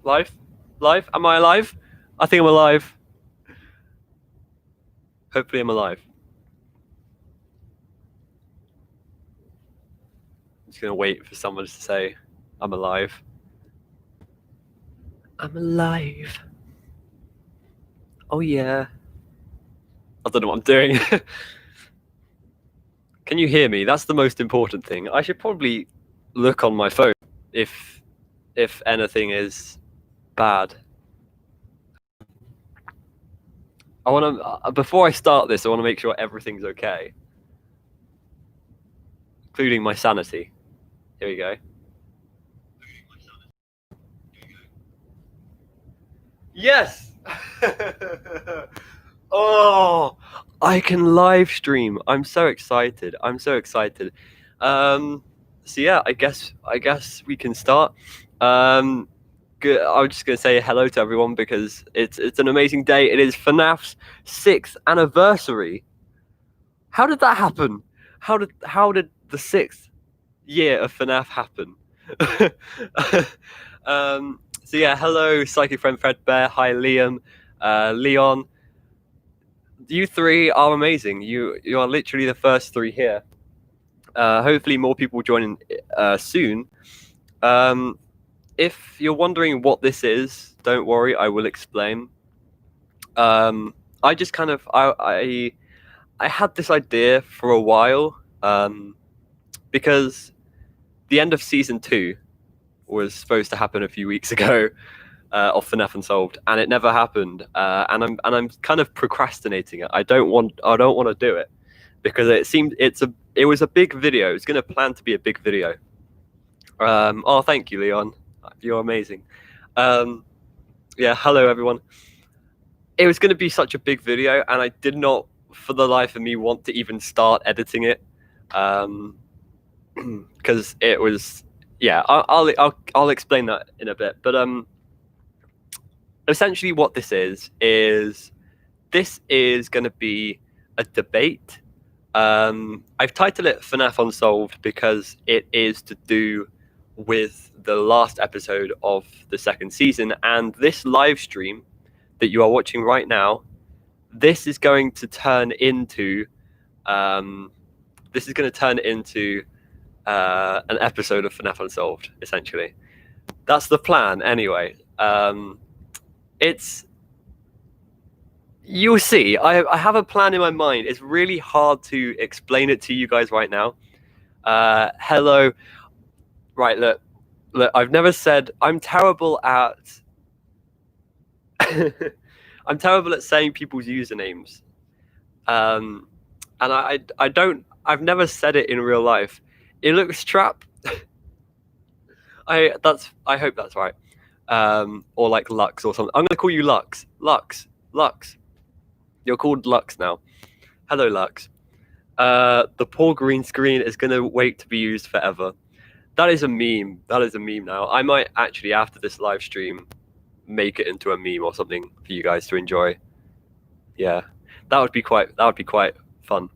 Live? Am I alive? I think I'm alive. Hopefully I'm alive. I'm just going to wait for someone to say, I'm alive. I'm alive. Oh yeah. I don't know what I'm doing. Can you hear me? That's the most important thing. I should probably look on my phone if anything is bad. I want to before I start this, I want to make sure everything's okay, including my sanity. Here we go. Yes. Oh, I can live stream. I'm so excited. So yeah, I guess we can start. Good. I'm just gonna say hello to everyone because it's an amazing day. It is FNAF's 6th anniversary. How did that happen? How did the 6th year of FNAF happen? So yeah, hello, Psychic Friend Fredbear. Hi, Liam, Leon. You three are amazing. You are literally the first 3 here. Hopefully, more people will join in soon. If you're wondering what this is, don't worry, I will explain. I just kind of I had this idea for a while because the end of season 2 was supposed to happen a few weeks ago of FNAF Unsolved, and it never happened. And I'm kind of procrastinating it. I don't want to do it because it was a big video. It's going to plan to be a big video. Oh, thank you, Leon. You're amazing. Yeah, hello everyone. It was going to be such a big video, and I did not, for the life of me, want to even start editing it, because it was. Yeah, I'll explain that in a bit, but essentially what this is going to be a debate. I've titled it FNAF Unsolved because it is to do with the last episode of the 2nd season, and this live stream that you are watching right now, this is going to turn into an episode of FNAF Unsolved, essentially. That's the plan anyway. You'll see. I have a plan in my mind. It's really hard to explain it to you guys right now. Hello. Right, look, I've never said I'm terrible at I'm terrible at saying people's usernames. And I've never said it in real life. It looks trap. I hope that's right. Or like Lux or something. I'm gonna call you Lux. Lux. You're called Lux now. Hello, Lux. The poor green screen is gonna wait to be used forever. That is a meme. Now. I might actually, after this live stream, make it into a meme or something for you guys to enjoy. Yeah, that would be quite fun.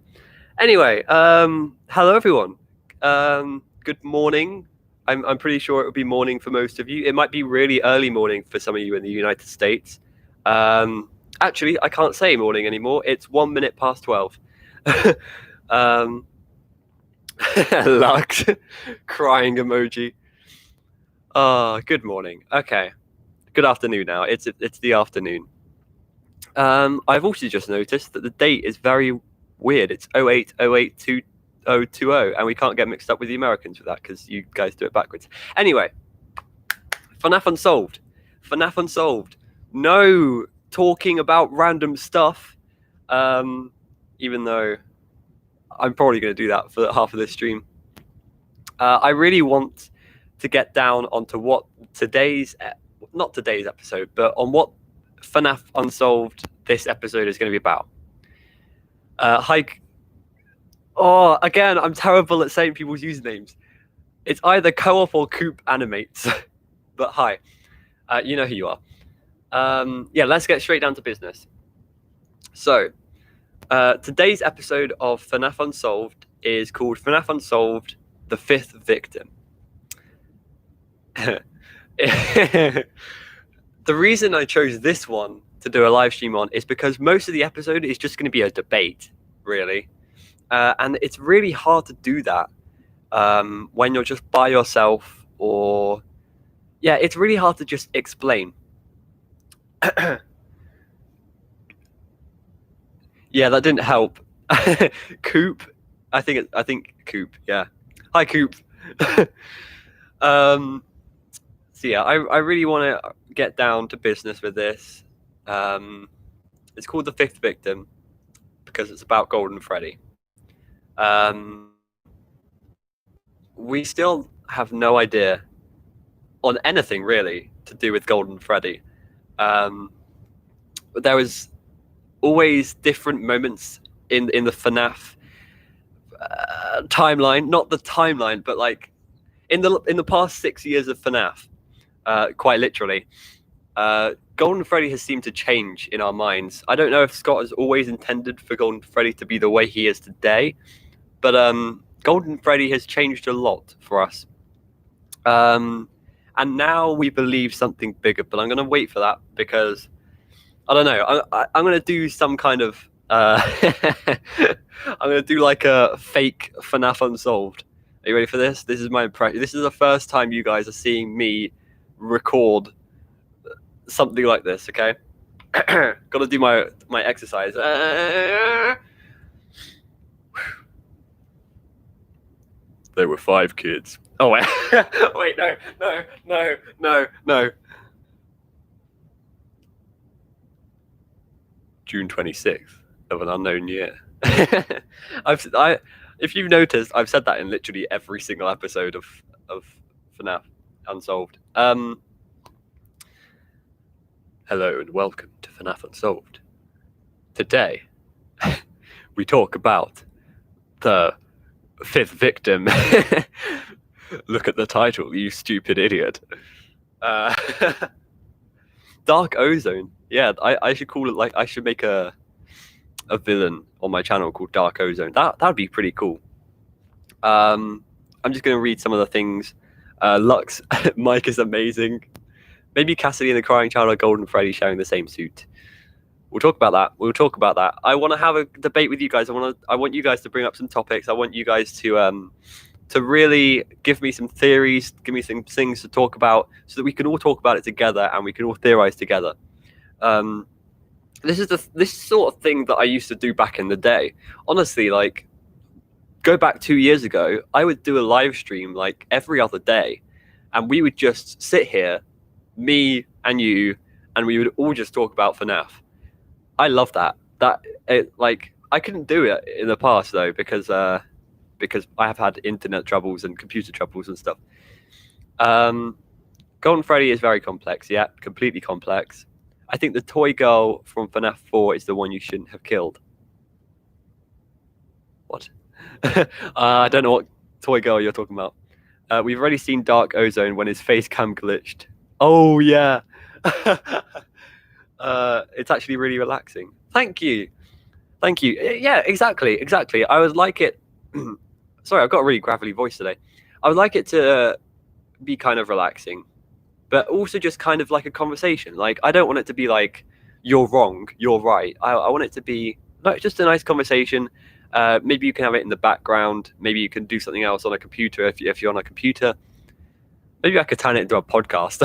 Anyway, hello everyone. Good morning. I'm pretty sure it would be morning for most of you. It might be really early morning for some of you in the United States. Actually, I can't say morning anymore. It's 1 minute past 12. Lux, crying emoji. Good morning. Okay, good afternoon now. It's the afternoon. I've also just noticed that the date is very weird. It's 08/08/2020, and we can't get mixed up with the Americans with that because you guys do it backwards. Anyway, FNAF Unsolved. No talking about random stuff, even though I'm probably going to do that for half of this stream. I really want to get down onto what not today's episode, but on what FNAF Unsolved this episode is going to be about. Again, I'm terrible at saying people's usernames. It's either Co-op or Coop Animates. But hi, you know who you are. Yeah, let's get straight down to business. So, today's episode of FNAF Unsolved is called FNAF Unsolved: The 5th Victim. The reason I chose this one to do a live stream on is because most of the episode is just going to be a debate, really. And it's really hard to do that when you're just by yourself, or yeah, it's really hard to just explain. Yeah, that didn't help. Coop, I think Coop. Yeah, hi Coop. So yeah, I really want to get down to business with this. It's called The Fifth Victim because it's about Golden Freddy. We still have no idea on anything really to do with Golden Freddy. But there was always different moments in the FNAF timeline, not the timeline, but like in the past 6 years of FNAF, quite literally, Golden Freddy has seemed to change in our minds. I don't know if Scott has always intended for Golden Freddy to be the way he is today, but Golden Freddy has changed a lot for us. And now we believe something bigger, but I'm going to wait for that because I don't know. I'm going to do some kind of I'm going to do like a fake FNAF Unsolved. Are you ready for this? This is my impression. This is the first time you guys are seeing me record something like this, okay? Gotta do my exercise. There were 5 kids. Oh wait, wait, no. June 26th of an unknown year. If you've noticed, I've said that in literally every single episode of FNAF Unsolved. Hello and welcome to FNAF Unsolved. Today, we talk about the 5th victim. Look at the title, you stupid idiot. Dark Ozone. Yeah, I should call it like I should make a villain on my channel called Dark Ozone. That would be pretty cool. I'm just going to read some of the things. Lux, Mike is amazing. Maybe Cassidy and the Crying Child are Golden Freddy sharing the same suit. We'll talk about that. I want to have a debate with you guys. I want you guys to bring up some topics. I want you guys to really give me some theories, give me some things to talk about, so that we can all talk about it together and we can all theorize together. This is this sort of thing that I used to do back in the day. Honestly, like go back 2 years ago, I would do a live stream like every other day, and we would just sit here, me and you, and we would all just talk about FNAF. I love that. Like I couldn't do it in the past though because I have had internet troubles and computer troubles and stuff. Golden Freddy is very complex. Yeah, completely complex. I think the toy girl from FNAF 4 is the one you shouldn't have killed. What? I don't know what toy girl you're talking about. We've already seen Dark Ozone when his face cam glitched. Oh yeah. It's actually really relaxing. Thank you. Yeah, exactly. I would like it. Sorry, I've got a really gravelly voice today. I would like it to be kind of relaxing, but also just kind of like a conversation. Like I don't want it to be like you're wrong, you're right. I want it to be like just a nice conversation. Maybe you can have it in the background. Maybe you can do something else on a computer if you're on a computer. Maybe I could turn it into a podcast.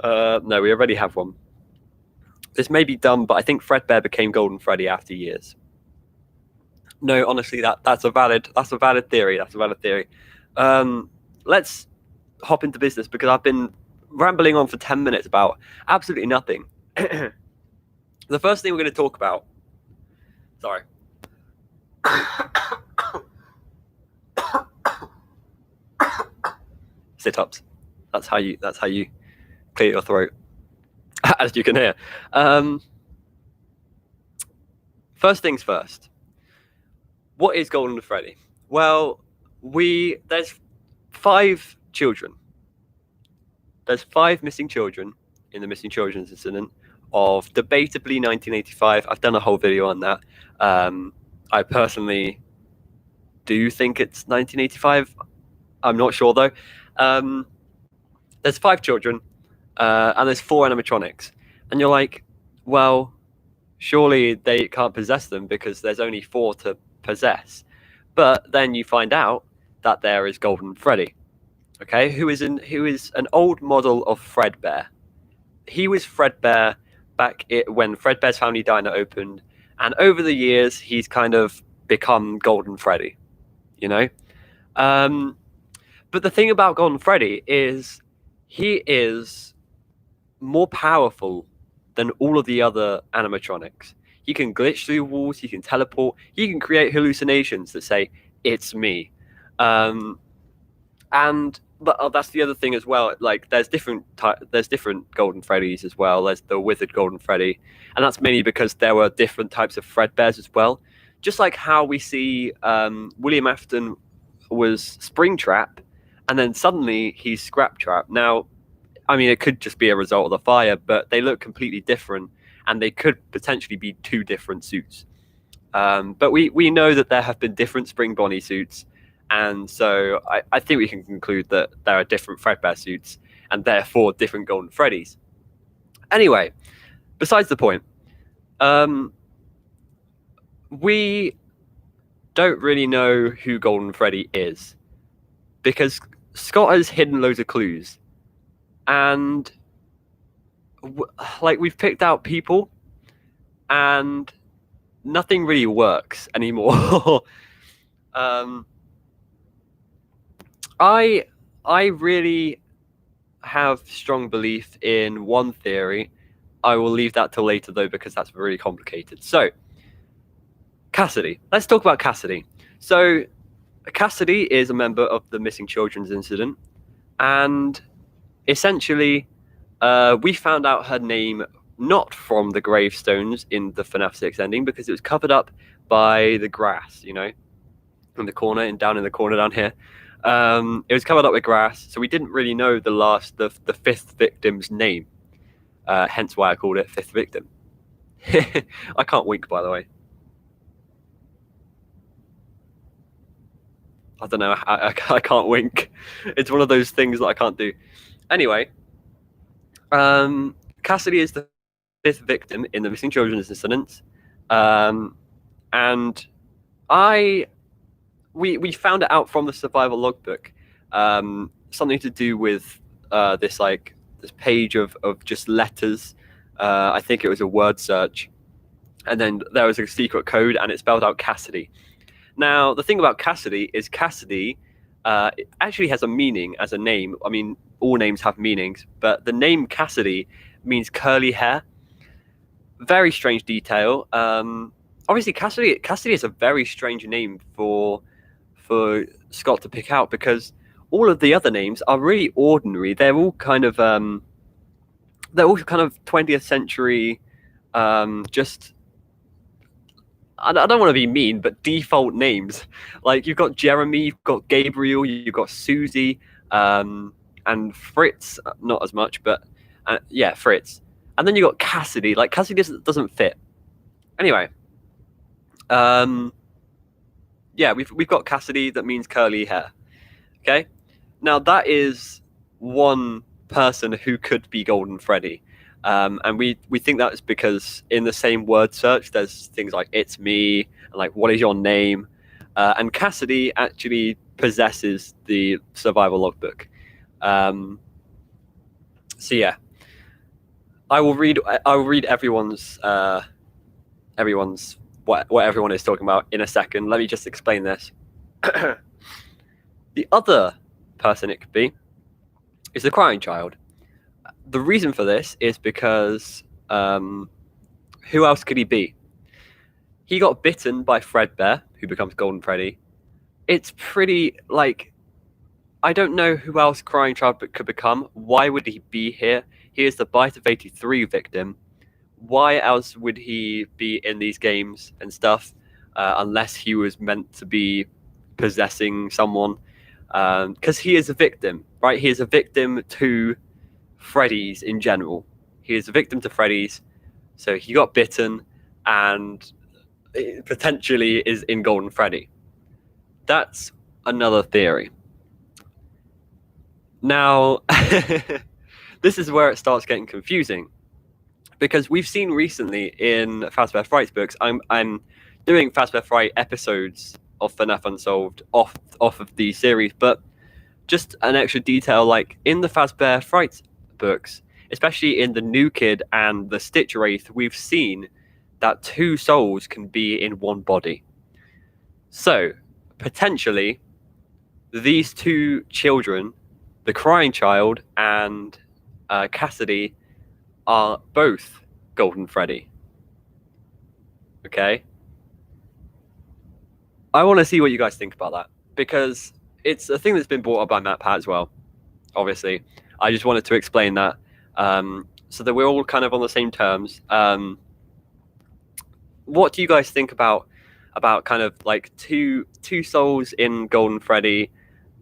No, we already have one. This may be dumb, but I think Fredbear became Golden Freddy after years. No, honestly, that's a valid theory. Let's hop into business because I've been rambling on for 10 minutes about absolutely nothing. The first thing we're going to talk about. Sorry. Sit-ups. That's how you clear your throat, as you can hear. First things first. What is Golden Freddy? Well, there's 5 children. There's 5 missing children in the missing children's incident of debatably 1985. I've done a whole video on that. I personally do think it's 1985. I'm not sure though. There's 5 children. and there's 4 animatronics, and you're like, well, surely they can't possess them because there's only 4 to possess. But then you find out that there is Golden Freddy, okay, who is an old model of Fredbear. He was Fredbear when Fredbear's Family Diner opened, and over the years he's kind of become Golden Freddy, you know. But the thing about Golden Freddy is he is more powerful than all of the other animatronics. He can glitch through walls, he can teleport, he can create hallucinations that say, "It's me." But that's the other thing as well. Like, there's different Golden Freddys as well. There's the Withered Golden Freddy, and that's mainly because there were different types of Fredbears as well. Just like how we see William Afton was Springtrap, and then suddenly he's Scraptrap. Now, I mean, it could just be a result of the fire, but they look completely different, and they could potentially be 2 different suits. But we know that there have been different Spring Bonnie suits, and so I think we can conclude that there are different Fredbear suits, and therefore different Golden Freddys. Anyway, besides the point, we don't really know who Golden Freddy is, because Scott has hidden loads of clues. And like, we've picked out people, and nothing really works anymore. I really have strong belief in one theory. I will leave that till later though, because that's really complicated. So, Cassidy. Let's talk about Cassidy. So, Cassidy is a member of the Missing Children's Incident, and essentially, we found out her name not from the gravestones in the FNAF 6 ending, because it was covered up by the grass, you know, in the corner and down in the corner down here. It was covered up with grass, so we didn't really know the 5th victim's name. Hence why I called it 5th victim. I can't wink, by the way. I don't know. I can't wink. It's one of those things that I can't do. Anyway, Cassidy is the 5th victim in the Missing Children's Incident, and we found it out from the survival logbook. Something to do with this page of just letters. I think it was a word search, and then there was a secret code, and it spelled out Cassidy. Now, the thing about Cassidy is Cassidy actually has a meaning as a name. I mean, all names have meanings, but the name Cassidy means curly hair. Very strange detail. Obviously, Cassidy is a very strange name for Scott to pick out, because all of the other names are really ordinary. They're all kind of 20th century, just, I don't want to be mean, but default names. Like, you've got Jeremy, you've got Gabriel, you've got Susie, and Fritz, not as much, but yeah, Fritz. And then you've got Cassidy. Like, Cassidy doesn't fit. Anyway, yeah, we've got Cassidy, that means curly hair. Okay? Now, that is one person who could be Golden Freddy. And we think that is because in the same word search, there's things like "it's me" and like "what is your name," and Cassidy actually possesses the survival logbook. So yeah, I will read everyone's what everyone is talking about in a second. Let me just explain this. The other person it could be is the crying child. The reason for this is because who else could he be? He got bitten by Fredbear, who becomes Golden Freddy. It's pretty, like, I don't know who else Crying Child could become. Why would he be here? He is the Bite of 83 victim. Why else would he be in these games and stuff, unless he was meant to be possessing someone? Because he is a victim, right? He is a victim to Freddy's in general. He is a victim to Freddy's, so he got bitten and potentially is in Golden Freddy. That's another theory. Now, this this is where it starts getting confusing, because we've seen recently in Fazbear Fright's books, I'm doing Fazbear Fright episodes of FNAF Unsolved off of the series, but just an extra detail, like in the Fazbear Fright books, especially in the New Kid and the Stitch Wraith, we've seen that 2 souls can be in one body. So potentially these 2 children, the crying child and Cassidy, are both Golden Freddy. Okay? I want to see what you guys think about that, because it's a thing that's been brought up by Matt Pat as well, obviously. I just wanted to explain that so that we're all kind of on the same terms. What do you guys think about kind of like two souls in Golden Freddy,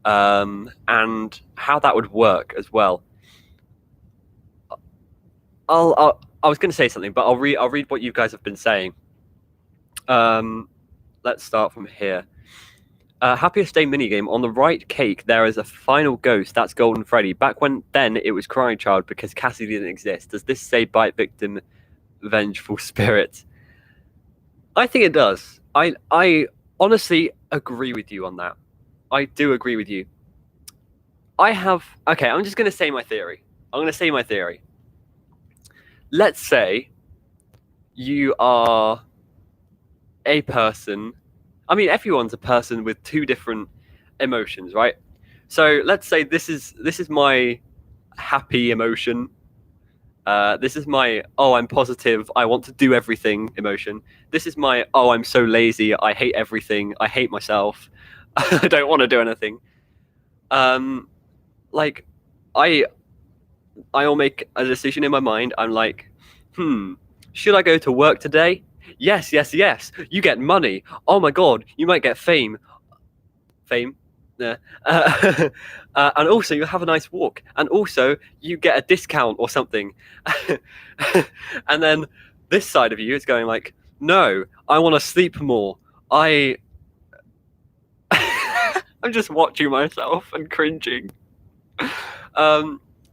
and how that would work as well? I was going to say something, but I'll read what you guys have been saying. Let's start from here. Happiest Day minigame. On the right cake, there is a final ghost. That's Golden Freddy. Back then, it was Crying Child because Cassie didn't exist. Does this say Bite Victim, Vengeful Spirit? I think it does. I honestly agree with you on that. I do agree with you. Okay, I'm just going to say my theory. Let's say you are a person. I mean, everyone's a person with 2 different emotions, right? So let's say this is my happy emotion. This is my, oh, I'm positive, I want to do everything emotion. This is my, oh, I'm so lazy, I hate everything, I hate myself, I don't want to do anything. Like, I'll make a decision in my mind. I'm like, should I go to work today? Yes. You get money. Oh my god, you might get fame. Yeah. And also you have a nice walk, and also you get a discount or something. And then this side of you is going like, no, I want to sleep more. I'm just watching myself and cringing.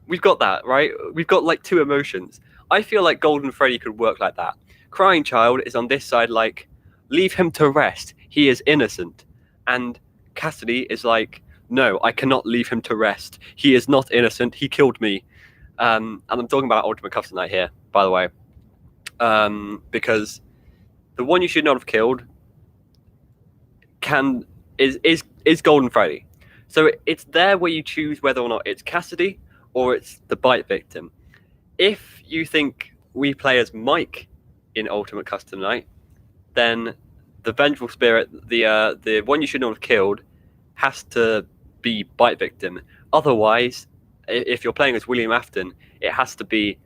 We've got that, right? We've got like 2 emotions. I feel like Golden Freddy could work like that. Crying Child is on this side like, leave him to rest, he is innocent. And Cassidy is like, no, I cannot leave him to rest, he is not innocent, he killed me. And I'm talking about Ultimate Custom Night here, by the way, because the one you should not have killed is Golden Freddy. So it's there where you choose whether or not it's Cassidy or it's the Bite Victim. If you think we play as Mike in Ultimate Custom Night, then the Vengeful Spirit, the one you should not have killed, has to be Bite Victim. Otherwise, if you're playing as William Afton, it has to be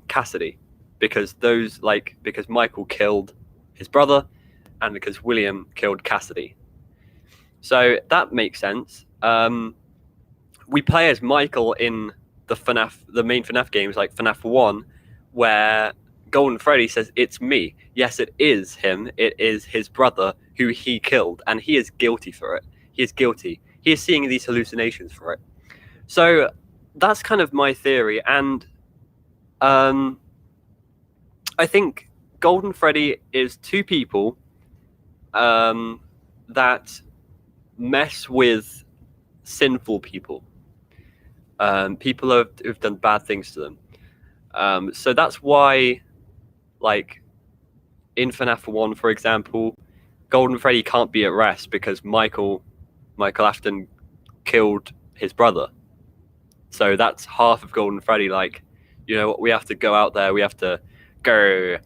Cassidy, because Michael killed his brother, and because William killed Cassidy. So that makes sense. We play as Michael in the main FNAF games, like FNAF 1, where Golden Freddy says, it's me. Yes, it is him. It is his brother who he killed, and he is guilty for it. He is guilty. He is seeing these hallucinations for it. So that's kind of my theory, and I think Golden Freddy is 2 people that mess with sinful people. People who've done bad things to them. So that's why, like, in FNAF 1, for example, Golden Freddy can't be at rest because Michael Afton killed his brother. So that's half of Golden Freddy. Like, you know, we have to go out there, we have to go,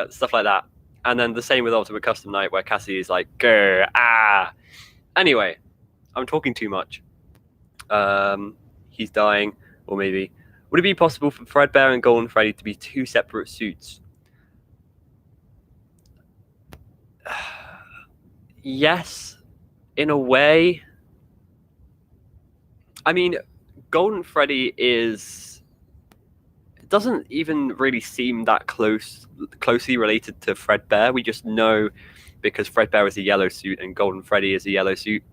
stuff like that. And then the same with Ultimate Custom Night, where Cassie is like, go, Anyway, I'm talking too much. He's dying, or maybe. Would it be possible for Fredbear and Golden Freddy to be 2 separate suits? Yes, in a way. I mean, Golden Freddy doesn't even really seem that closely related to Fredbear. We just know because Fredbear is a yellow suit and Golden Freddy is a yellow suit.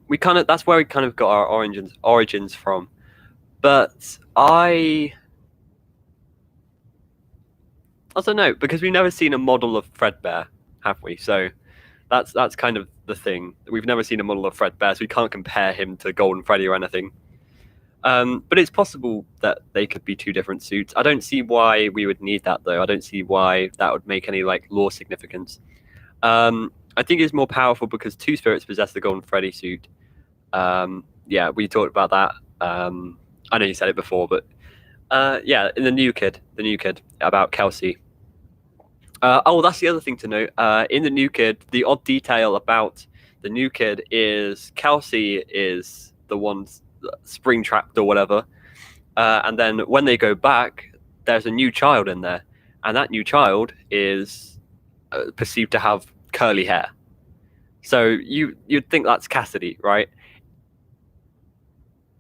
that's where we kind of got our origins from. But I don't know, because we've never seen a model of Fredbear, have we? So that's kind of the thing. We've never seen a model of Fredbear, so we can't compare him to Golden Freddy or anything. But it's possible that they could be two different suits. I don't see why we would need that, though. I don't see why that would make any like lore significance. I think it's more powerful because two spirits possess the Golden Freddy suit. Yeah, we talked about that. I know you said it before, but yeah, in the new kid about Kelsey. Oh, that's the other thing to note. In the new kid, the odd detail about the new kid is Kelsey is the one spring trapped or whatever, and then when they go back, there's a new child in there, and that new child is perceived to have curly hair. So you'd think that's Cassidy, right?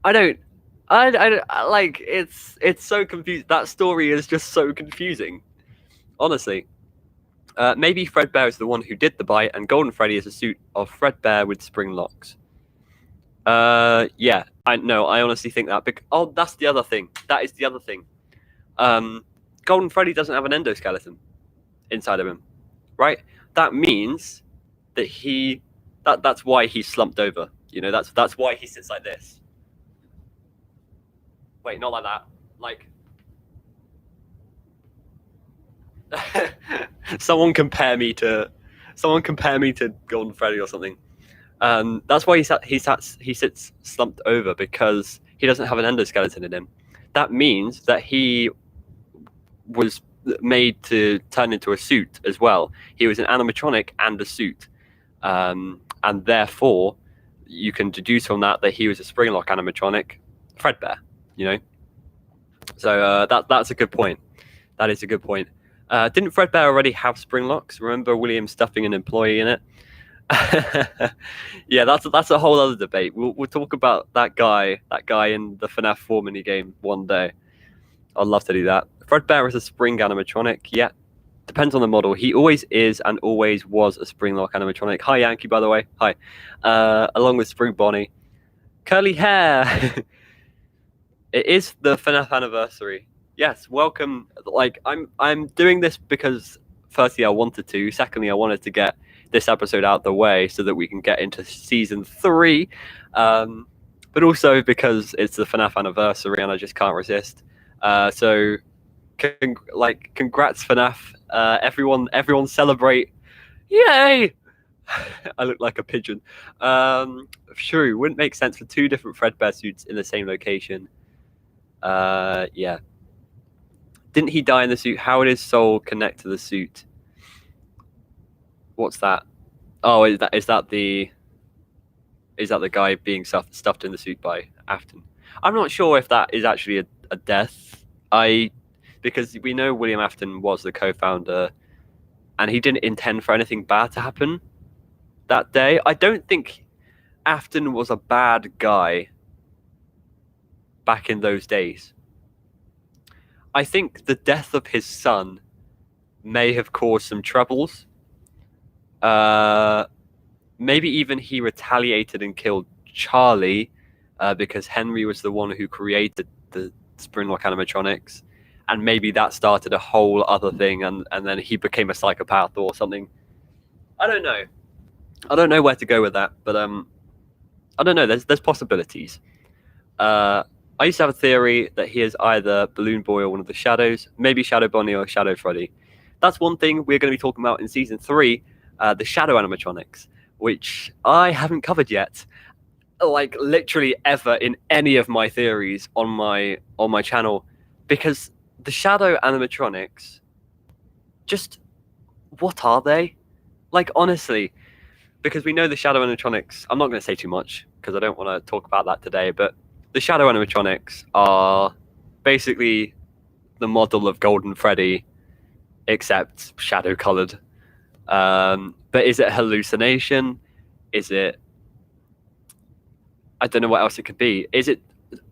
I like it's so confusing. That story is just so confusing, honestly. Maybe Fredbear is the one who did the bite, and Golden Freddy is a suit of Fredbear with spring locks. Yeah, I honestly think that. Oh, that's the other thing. That is the other thing. Golden Freddy doesn't have an endoskeleton inside of him, right? That means that that's why he's slumped over. You know, that's why he sits like this. Wait, not like that. Like. Someone compare me to Golden Freddy or something. That's why he sits slumped over, because he doesn't have an endoskeleton in him. That means that he was made to turn into a suit as well. He was an animatronic and a suit, and therefore you can deduce from that he was a springlock animatronic, Fredbear. You know, so that's a good point. That is a good point. Didn't Fredbear already have spring locks? Remember William stuffing an employee in it? Yeah, that's a whole other debate. We'll talk about that guy in the FNAF 4 minigame one day. I'd love to do that. Fredbear is a spring animatronic. Yeah, depends on the model. He always is and always was a spring lock animatronic. Hi Yankee, by the way. Hi. Along with Spring Bonnie. Curly hair. It is the FNAF anniversary. Yes, welcome. Like I'm doing this because firstly I wanted to. Secondly, I wanted to get this episode out the way so that we can get into season 3. But also because it's the FNAF anniversary and I just can't resist. So congrats FNAF. Everyone celebrate. Yay! I look like a pigeon. True, wouldn't make sense for two different Fredbear suits in the same location. Yeah. Didn't he die in the suit? How would his soul connect to the suit? What's that? Oh, is that the guy being stuffed in the suit by Afton? I'm not sure if that is actually a death. Because we know William Afton was the co-founder, and he didn't intend for anything bad to happen that day. I don't think Afton was a bad guy back in those days. I think the death of his son may have caused some troubles. Maybe even he retaliated and killed Charlie because Henry was the one who created the Springlock animatronics, and maybe that started a whole other thing, and then he became a psychopath or something. I don't know where to go with that, but I don't know. There's possibilities. I used to have a theory that he is either Balloon Boy or one of the Shadows, maybe Shadow Bonnie or Shadow Freddy. That's one thing we're going to be talking about in season 3, the Shadow animatronics, which I haven't covered yet, like literally ever in any of my theories on my channel, because the Shadow animatronics, just what are they? Like honestly, because we know the Shadow animatronics. I'm not going to say too much because I don't want to talk about that today, but the Shadow animatronics are basically the model of Golden Freddy, except shadow colored. But is it a hallucination? Is it? I don't know what else it could be. Is it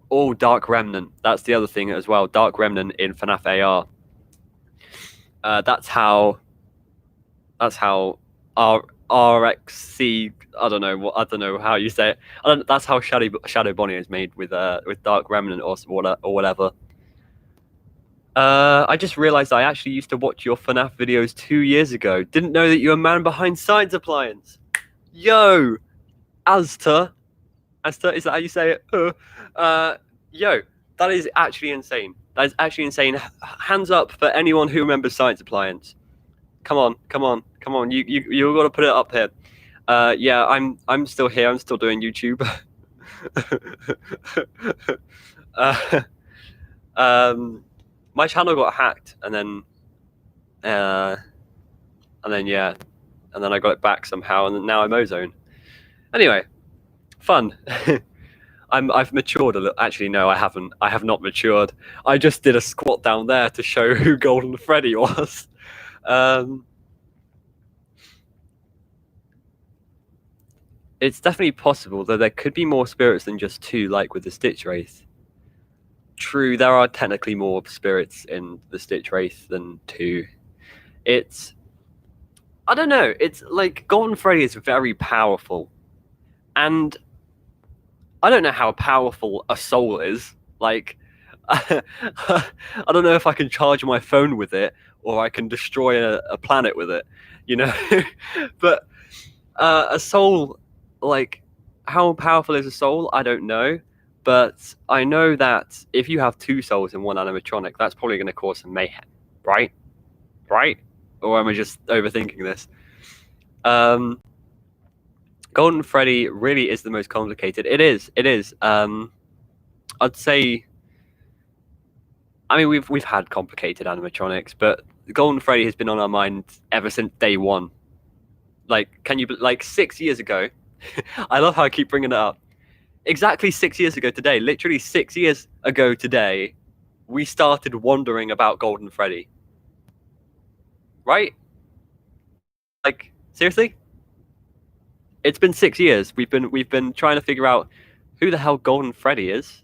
all Dark Remnant? That's the other thing as well. Dark Remnant in FNAF AR. That's how our RXC. I don't know what. I don't know how you say it. That's how Shadow Bonnie is made with Dark Remnant or whatever. I just realized I actually used to watch your FNAF videos 2 years ago. Didn't know that you're a man behind Science Appliance. Yo, Azta, is that how you say it? Yo, that is actually insane. That is actually insane. Hands up for anyone who remembers Science Appliance. Come on. You got to put it up here. Yeah, I'm still here. I'm still doing YouTube. My channel got hacked, and then yeah, and then I got it back somehow, and now I'm Ozone. Anyway, fun. I've matured a little. Actually, no, I haven't. I have not matured. I just did a squat down there to show who Golden Freddy was. It's definitely possible that there could be more spirits than just 2, like with the Stitch Wraith. True, there are technically more spirits in the Stitch Wraith than 2. I don't know. It's like Golden Freddy is very powerful, and I don't know how powerful a soul is. Like, I don't know if I can charge my phone with it or I can destroy a planet with it, you know. But a soul, like, how powerful is a soul? I don't know. But I know that if you have 2 souls in one animatronic, that's probably going to cause some mayhem, right? Right? Or am I just overthinking this? Golden Freddy really is the most complicated. It is. I'd say. I mean, we've had complicated animatronics, but Golden Freddy has been on our mind ever since day one. Like, 6 years ago? I love how I keep bringing it up. Exactly 6 years ago today, literally 6 years ago today, we started wondering about Golden Freddy. Right? Like, seriously? It's been 6 years. We've been trying to figure out who the hell Golden Freddy is.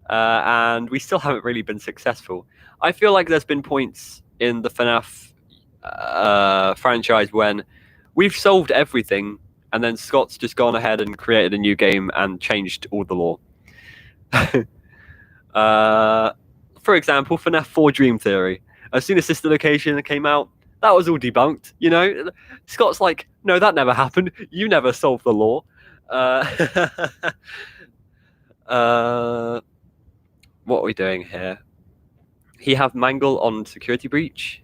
And we still haven't really been successful. I feel like there's been points in the FNAF franchise when we've solved everything, and then Scott's just gone ahead and created a new game and changed all the lore. For example, FNAF 4 Dream Theory. As soon as Sister Location came out, that was all debunked, you know? Scott's like, no, that never happened. You never solved the lore. What are we doing here? He have Mangle on Security Breach.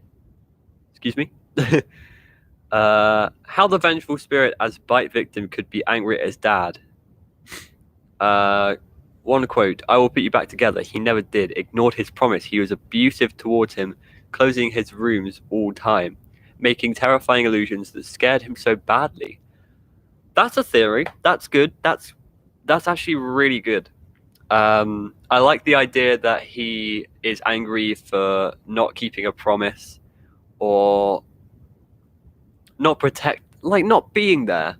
Excuse me. How the vengeful spirit as bite victim could be angry at his dad. One quote, I will put you back together. He never did. Ignored his promise. He was abusive towards him, closing his rooms all time, making terrifying illusions that scared him so badly. That's a theory. That's good. That's actually really good. I like the idea that he is angry for not keeping a promise or not being there.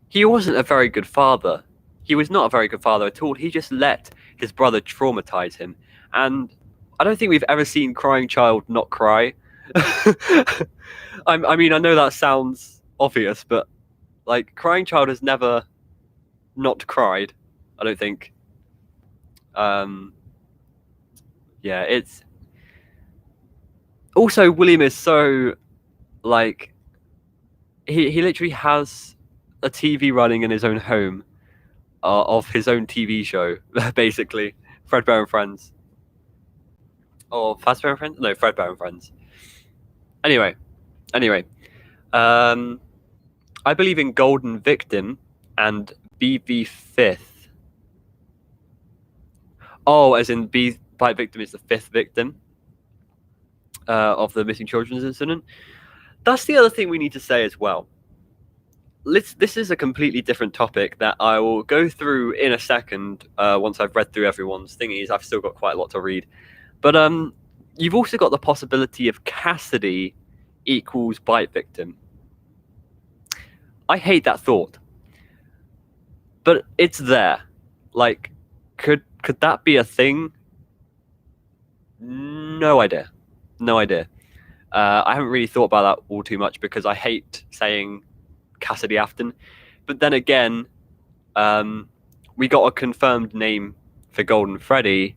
He wasn't a very good father. He was not a very good father at all. He just let his brother traumatize him. And I don't think we've ever seen Crying Child not cry. I mean, I know that sounds obvious, but like Crying Child has never not cried, I don't think. Yeah, it's also William is so like he literally has a TV running in his own home of his own TV show, basically. Fredbear and Friends. Or Fazbear and Friends? No, Fredbear and Friends. Anyway. I believe in Golden Victim and BV Fifth. Oh, as in Bite Victim is the 5th victim of the missing children's incident. That's the other thing we need to say as well. This is a completely different topic that I will go through in a second once I've read through everyone's thingies. I've still got quite a lot to read. But you've also got the possibility of Cassidy equals Bite Victim. I hate that thought. But it's there. Like, could that be a thing? No idea. I haven't really thought about that all too much because I hate saying Cassidy Afton. But then again, we got a confirmed name for Golden Freddy,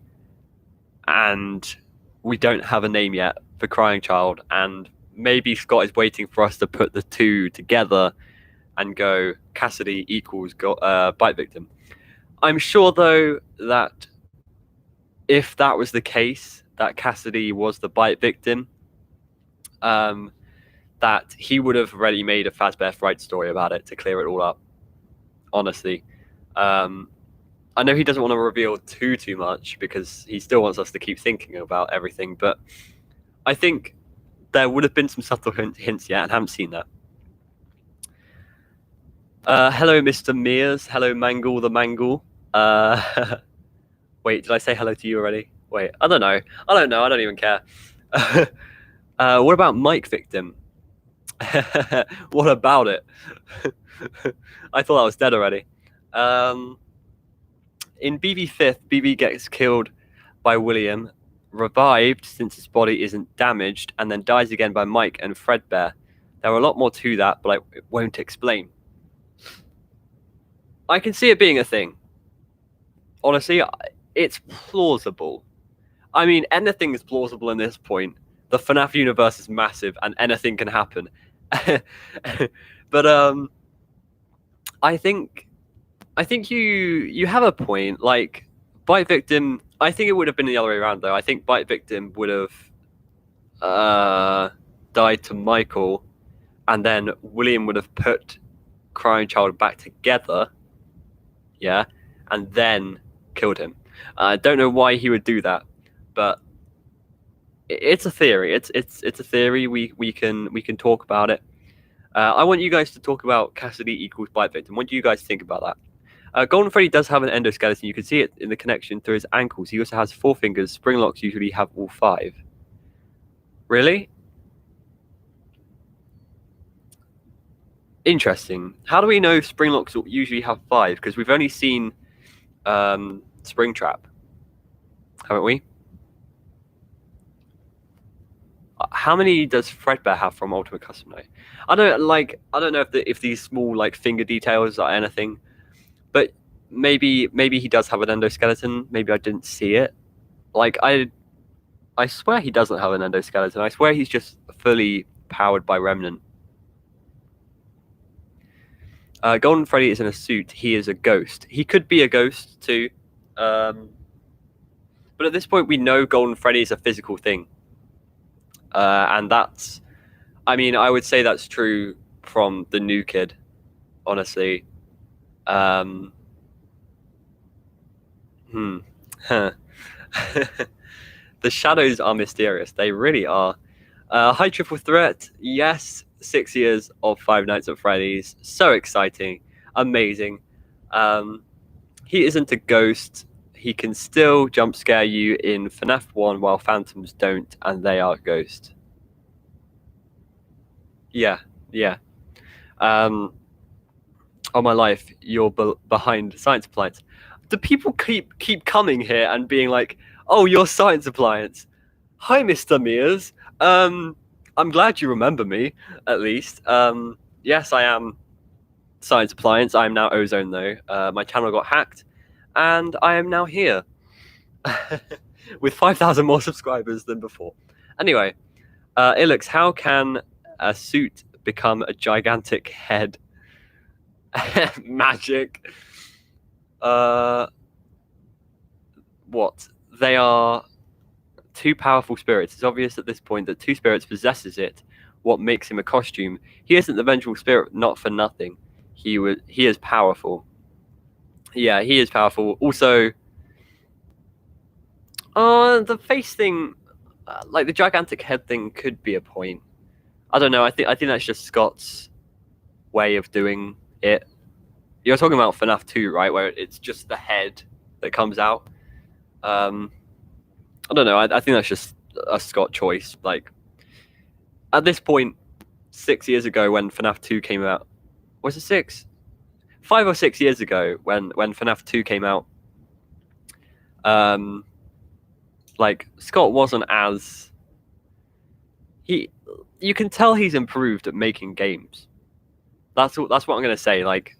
and we don't have a name yet for Crying Child. And maybe Scott is waiting for us to put the two together and go Cassidy equals bite victim. I'm sure, though, that if that was the case, that Cassidy was the bite victim, that he would have already made a Fazbear Fright story about it to clear it all up. Honestly. I know he doesn't want to reveal too much because he still wants us to keep thinking about everything, but I think there would have been some subtle hints yet, and I haven't seen that. Hello, Mr. Mears. Hello, Mangle the Mangle. Wait, did I say hello to you already? Wait, I don't know. I don't even care. What about Mike Victim? What about it? I thought that was dead already. In BB 5th, BB gets killed by William, revived since his body isn't damaged, and then dies again by Mike and Fredbear. There are a lot more to that, but I won't explain. I can see it being a thing. Honestly, it's plausible. I mean, anything is plausible in this point. The FNAF universe is massive, and anything can happen. But I think you have a point. Like, bite victim, I think it would have been the other way around, though. I think bite victim would have died to Michael, and then William would have put Crying Child back together, yeah, and then killed him. I don't know why he would do that, but it's a theory. It's a theory. We can talk about it. I want you guys to talk about Cassidy equals bite victim. What do you guys think about that? Golden Freddy does have an endoskeleton. You can see it in the connection through his ankles. He also has 4 fingers. Springlocks usually have all 5. Really? Interesting. How do we know Springlocks usually have 5? Because we've only seen Springtrap, haven't we? How many does Fredbear have from Ultimate Custom Night? I don't know if these small like finger details are anything, but maybe he does have an endoskeleton. Maybe I didn't see it. Like I swear he doesn't have an endoskeleton. I swear he's just fully powered by Remnant. Golden Freddy is in a suit. He is a ghost. He could be a ghost too. But at this point, we know Golden Freddy is a physical thing. And that's, I mean, I would say that's true from the new kid, honestly. The shadows are mysterious. They really are. High Triple Threat. Yes, 6 years of Five Nights at Freddy's. So exciting. Amazing. He isn't a ghost. He can still jump scare you in FNAF 1 while Phantoms don't, and they are ghosts. Yeah. On my life, you're behind Science Appliance. Do people keep coming here and being like, "Oh, you're Science Appliance. Hi, Mr. Mears. I'm glad you remember me, at least. Yes, I am Science Appliance. I am now Ozone, though. My channel got hacked, and I am now here with 5,000 more subscribers than before. Anyway, Ilix, how can a suit become a gigantic head? Magic. What? They are 2 powerful spirits. It's obvious at this point that 2 spirits possesses it. What makes him a costume? He isn't the vengeful spirit, not for nothing. He is powerful. Yeah, he is powerful. Also, the face thing, like the gigantic head thing, could be a point. I don't know. I think that's just Scott's way of doing it. You're talking about FNAF 2, right? Where it's just the head that comes out. I don't know. I think that's just a Scott choice. Like, at this point, 6 years ago when FNAF 2 came out, was it 6? 5 or 6 years ago when FNAF 2 came out, like, Scott wasn't as... you can tell he's improved at making games. That's what I'm gonna say. Like,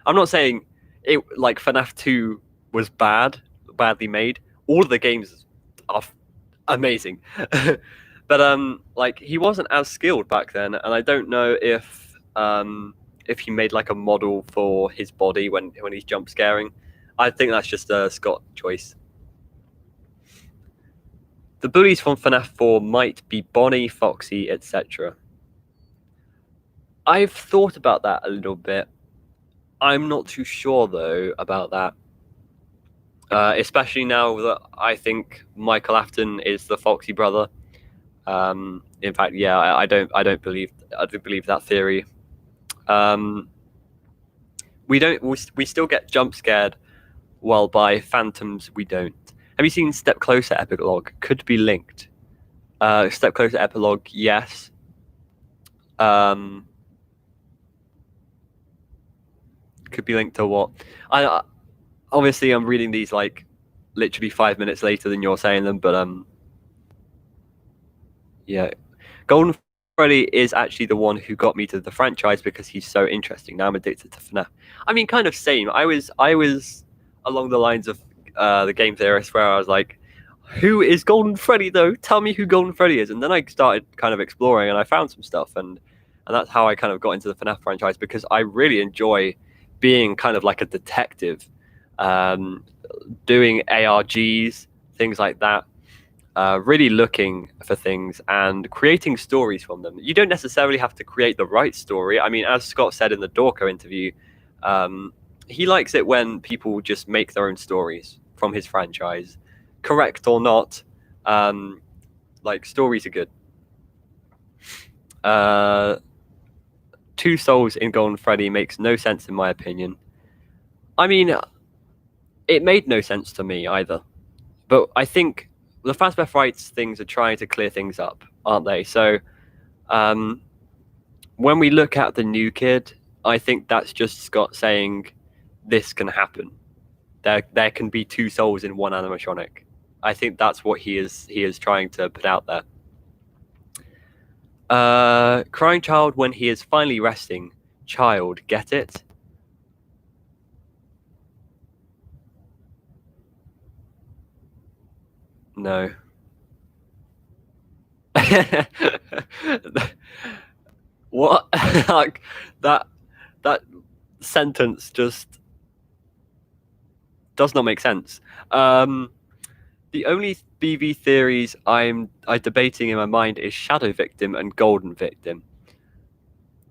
I'm not saying it like FNAF 2 was badly made. All of the games are amazing, but like he wasn't as skilled back then, and I don't know if he made like a model for his body when he's jump scaring. I think that's just a Scott choice. The bullies from FNAF 4 might be Bonnie, Foxy, etc. I've thought about that a little bit. I'm not too sure though about that, especially now that I think Michael Afton is the Foxy brother. In fact, yeah, I don't believe that theory. We still get jump scared, while by phantoms we don't. Have you seen Step Closer Epilogue? Could be linked. Step Closer Epilogue, yes. Could be linked to what? Obviously I'm reading these like literally 5 minutes later than you're saying them, but yeah. Golden Freddy is actually the one who got me to the franchise because he's so interesting. Now I'm addicted to FNAF. I mean, kind of same. I was along the lines of the game theorist where I was like, who is Golden Freddy though? Tell me who Golden Freddy is. And then I started kind of exploring and I found some stuff, and that's how I kind of got into the FNAF franchise, because I really enjoy being kind of like a detective, doing ARGs, things like that. Really looking for things and creating stories from them. You don't necessarily have to create the right story. I mean, as Scott said in the Dorco interview, he likes it when people just make their own stories from his franchise. Correct or not, like, stories are good. 2 souls in Golden Freddy makes no sense in my opinion. I mean, it made no sense to me either. But I think the Fazbear Frights things are trying to clear things up, aren't they? So when we look at the new kid, I think that's just Scott saying this can happen. There can be 2 souls in one animatronic. I think that's what he is trying to put out there. Crying child when he is finally resting. Child, get it? No. What? Like, that sentence just does not make sense. The only BV theories I'm debating in my mind is Shadow Victim and Golden Victim.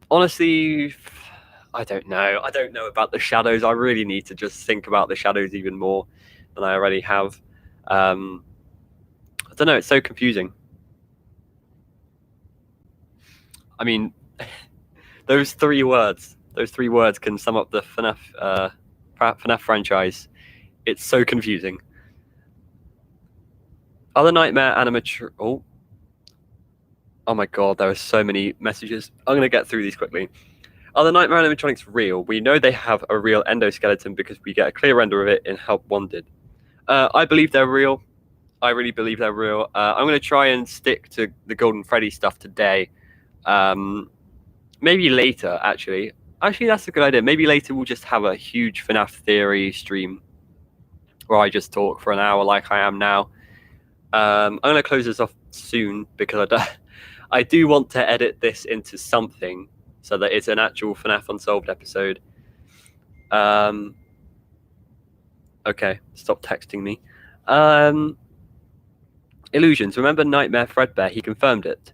Honestly, I don't know. I don't know about the shadows. I really need to just think about the shadows even more than I already have. I don't know. It's so confusing. I mean, those 3 words can sum up the FNAF franchise. It's so confusing. Other Nightmare animatronics. Oh my god, there are so many messages. I'm going to get through these quickly. Are the Nightmare animatronics real? We know they have a real endoskeleton because we get a clear render of it in Help Wanted. I believe they're real. I really believe they're real. I'm going to try and stick to the Golden Freddy stuff today. Maybe later, actually. Actually, that's a good idea. Maybe later we'll just have a huge FNAF theory stream where I just talk for an hour like I am now. I'm going to close this off soon because I do want to edit this into something so that it's an actual FNAF Unsolved episode. Okay, stop texting me. Illusions. Remember Nightmare Fredbear? He confirmed it.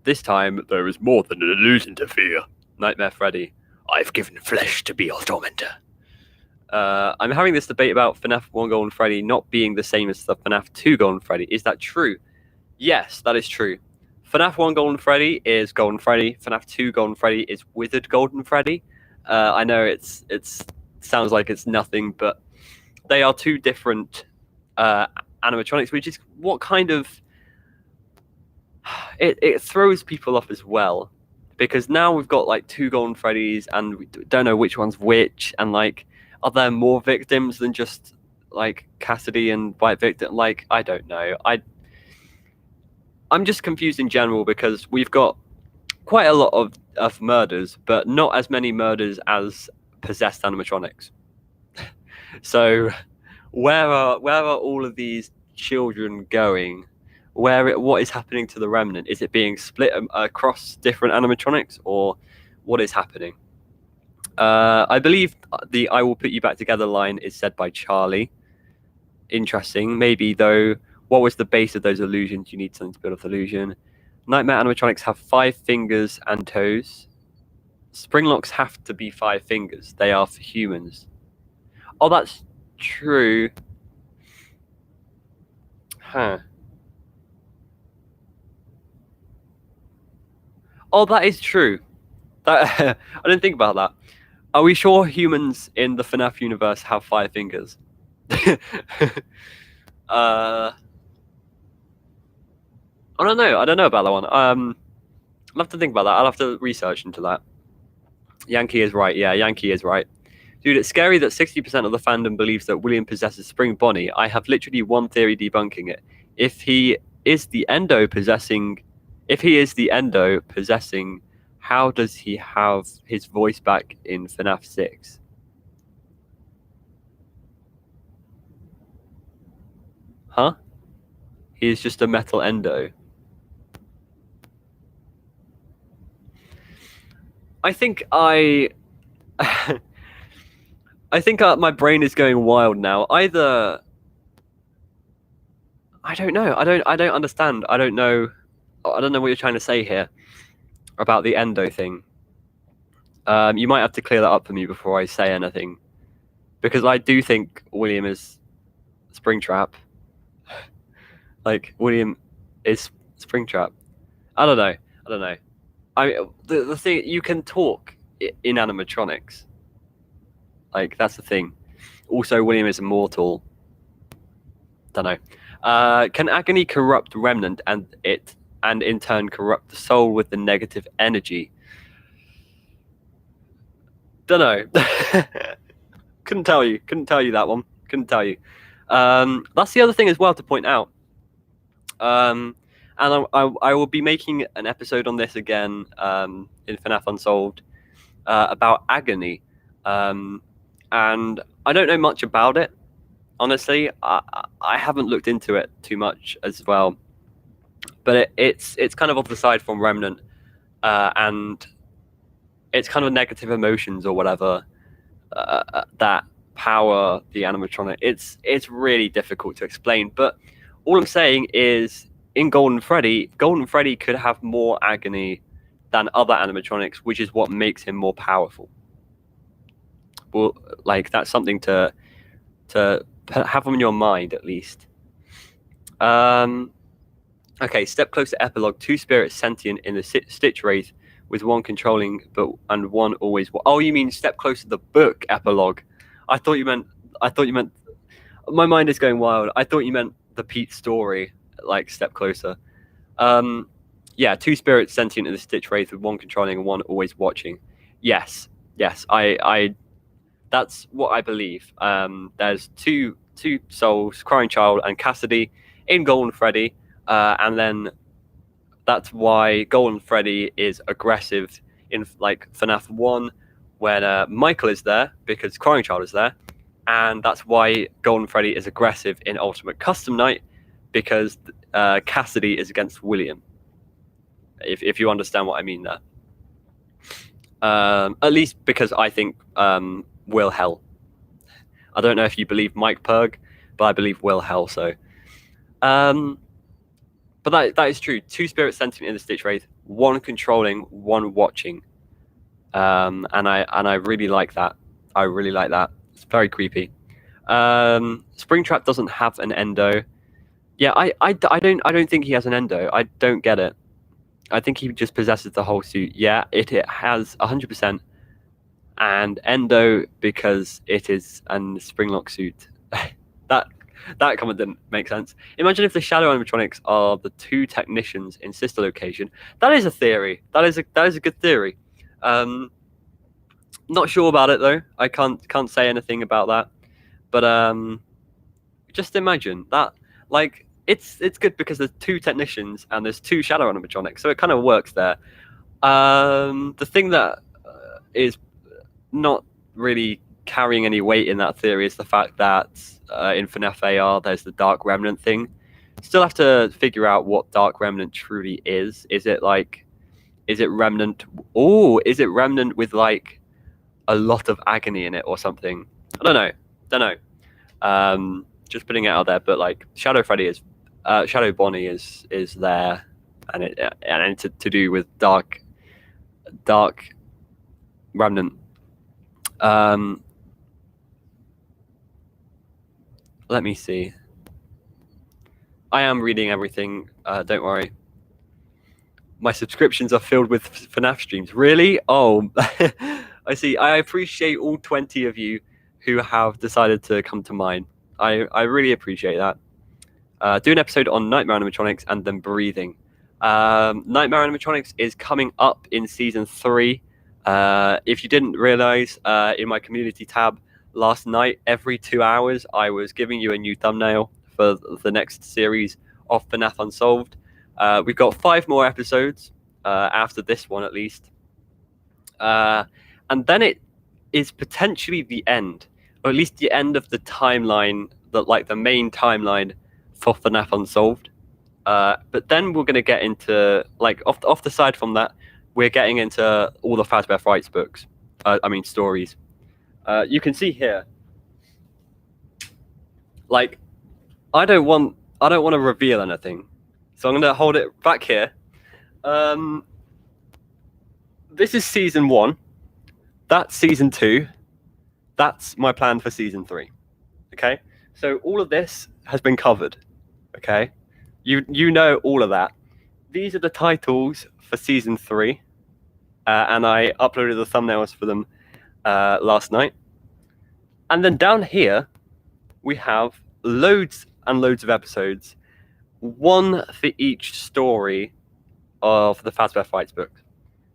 This time, there is more than an illusion to fear. Nightmare Freddy. I've given flesh to be your tormentor. I'm having this debate about FNAF 1 Golden Freddy not being the same as the FNAF 2 Golden Freddy. Is that true? Yes, that is true. FNAF 1 Golden Freddy is Golden Freddy. FNAF 2 Golden Freddy is Withered Golden Freddy. I know it sounds like it's nothing, but they are 2 different animatronics, which is what kind of it throws people off as well, because now we've got like 2 Golden Freddys and we don't know which one's which, and like, are there more victims than just like Cassidy and White Victim? Like, I don't know. I'm just confused in general because we've got quite a lot of murders, but not as many murders as possessed animatronics. So where are all of these children going? What is happening to the remnant? Is it being split across different animatronics, or what is happening? I believe the "I will put you back together" line is said by Charlie. Interesting. Maybe though, what was the base of those illusions? You need something to build up the illusion. Nightmare animatronics have 5 fingers and toes. Springlocks have to be 5 fingers. They are for humans. Oh, that's true. Huh. Oh, that is true. That I didn't think about that. Are we sure humans in the FNAF universe have 5 fingers? I don't know. I don't know about that one. I'll have to think about that. I'll have to research into that. Yankee is right. Yeah, Yankee is right. Dude, it's scary that 60% of the fandom believes that William possesses Spring Bonnie. I have literally one theory debunking it. If he is the Endo possessing, how does he have his voice back in FNAF 6? Huh? He is just a metal Endo. I think I think my brain is going wild now. Either I don't know. I don't understand. I don't know what you're trying to say here about the Endo thing. You might have to clear that up for me before I say anything, because I do think William is Springtrap. Like William is Springtrap. I don't know. The thing, you can talk in animatronics. Like that's the thing. Also, William is immortal. Don't know. Can agony corrupt remnant and in turn corrupt the soul with the negative energy? Don't know. Couldn't tell you that one. Couldn't tell you. That's the other thing as well to point out. And I will be making an episode on this again in FNAF Unsolved about agony. And I don't know much about it, honestly. I haven't looked into it too much as well. But it's kind of off the side from Remnant, and it's kind of negative emotions or whatever that power the animatronic. It's really difficult to explain, but all I'm saying is in Golden Freddy could have more agony than other animatronics, which is what makes him more powerful. Well, like that's something to have on your mind at least. Okay, step closer epilogue. 2 spirits sentient in the Stitch Wraith, with one controlling and one always. Oh, you mean step closer the book epilogue? I thought you meant. My mind is going wild. I thought you meant the Pete story, like step closer. Yeah, 2 spirits sentient in the Stitch Wraith, with one controlling and one always watching. Yes. I that's what I believe. There's two souls, Crying Child and Cassidy, in Golden Freddy, and then that's why Golden Freddy is aggressive in like FNAF 1 when Michael is there because Crying Child is there, and that's why Golden Freddy is aggressive in Ultimate Custom Night because Cassidy is against William. If you understand what I mean there. At least because I think Will Hell. I don't know if you believe Mike Purg, but I believe Will Hell. So, but that is true. 2 spirits sentient in the Stitch Wraith, one controlling, one watching, and I really like that. I really like that. It's very creepy. Springtrap doesn't have an endo. Yeah, I don't think he has an endo. I don't get it. I think he just possesses the whole suit. Yeah, it has 100%. And endo because it is a Springlock suit. that comment didn't make sense. Imagine if the shadow animatronics are the 2 technicians in sister location. That is a theory. That is a good theory. Not sure about it though. I can't say anything about that. But just imagine that, like it's good because there's 2 technicians and there's 2 shadow animatronics, so it kind of works there. The thing that is not really carrying any weight in that theory is the fact that in FNAF AR there's the Dark Remnant thing. Still have to figure out what Dark Remnant truly is. Is it Remnant? Oh, is it Remnant with like a lot of agony in it or something? I don't know. Just putting it out there, but like Shadow Bonnie is there, and it's to do with Dark Remnant. Let me see. I am reading everything. Don't worry. My subscriptions are filled with FNAF streams. Really? Oh, I see. I appreciate all 20 of you who have decided to come to mine. I really appreciate that. Do an episode on Nightmare Animatronics and then breathing. Nightmare Animatronics is coming up in season 3. If you didn't realize, in my community tab last night, every 2 hours, I was giving you a new thumbnail for the next series of FNAF Unsolved. We've got 5 more episodes after this one, at least. And then it is potentially the end, or at least the end of the timeline, the main timeline for FNAF Unsolved. But then we're going to get into, like, off the side from that, we're getting into all the Fazbear Frights books. Stories. You can see here, like, I don't want to reveal anything, so I'm going to hold it back here. This is season 1. That's season 2. That's my plan for season 3. Okay, so all of this has been covered. Okay, you know all of that. These are the titles for season 3, and I uploaded the thumbnails for them last night. And then down here, we have loads and loads of episodes, one for each story of the Fazbear Frights book.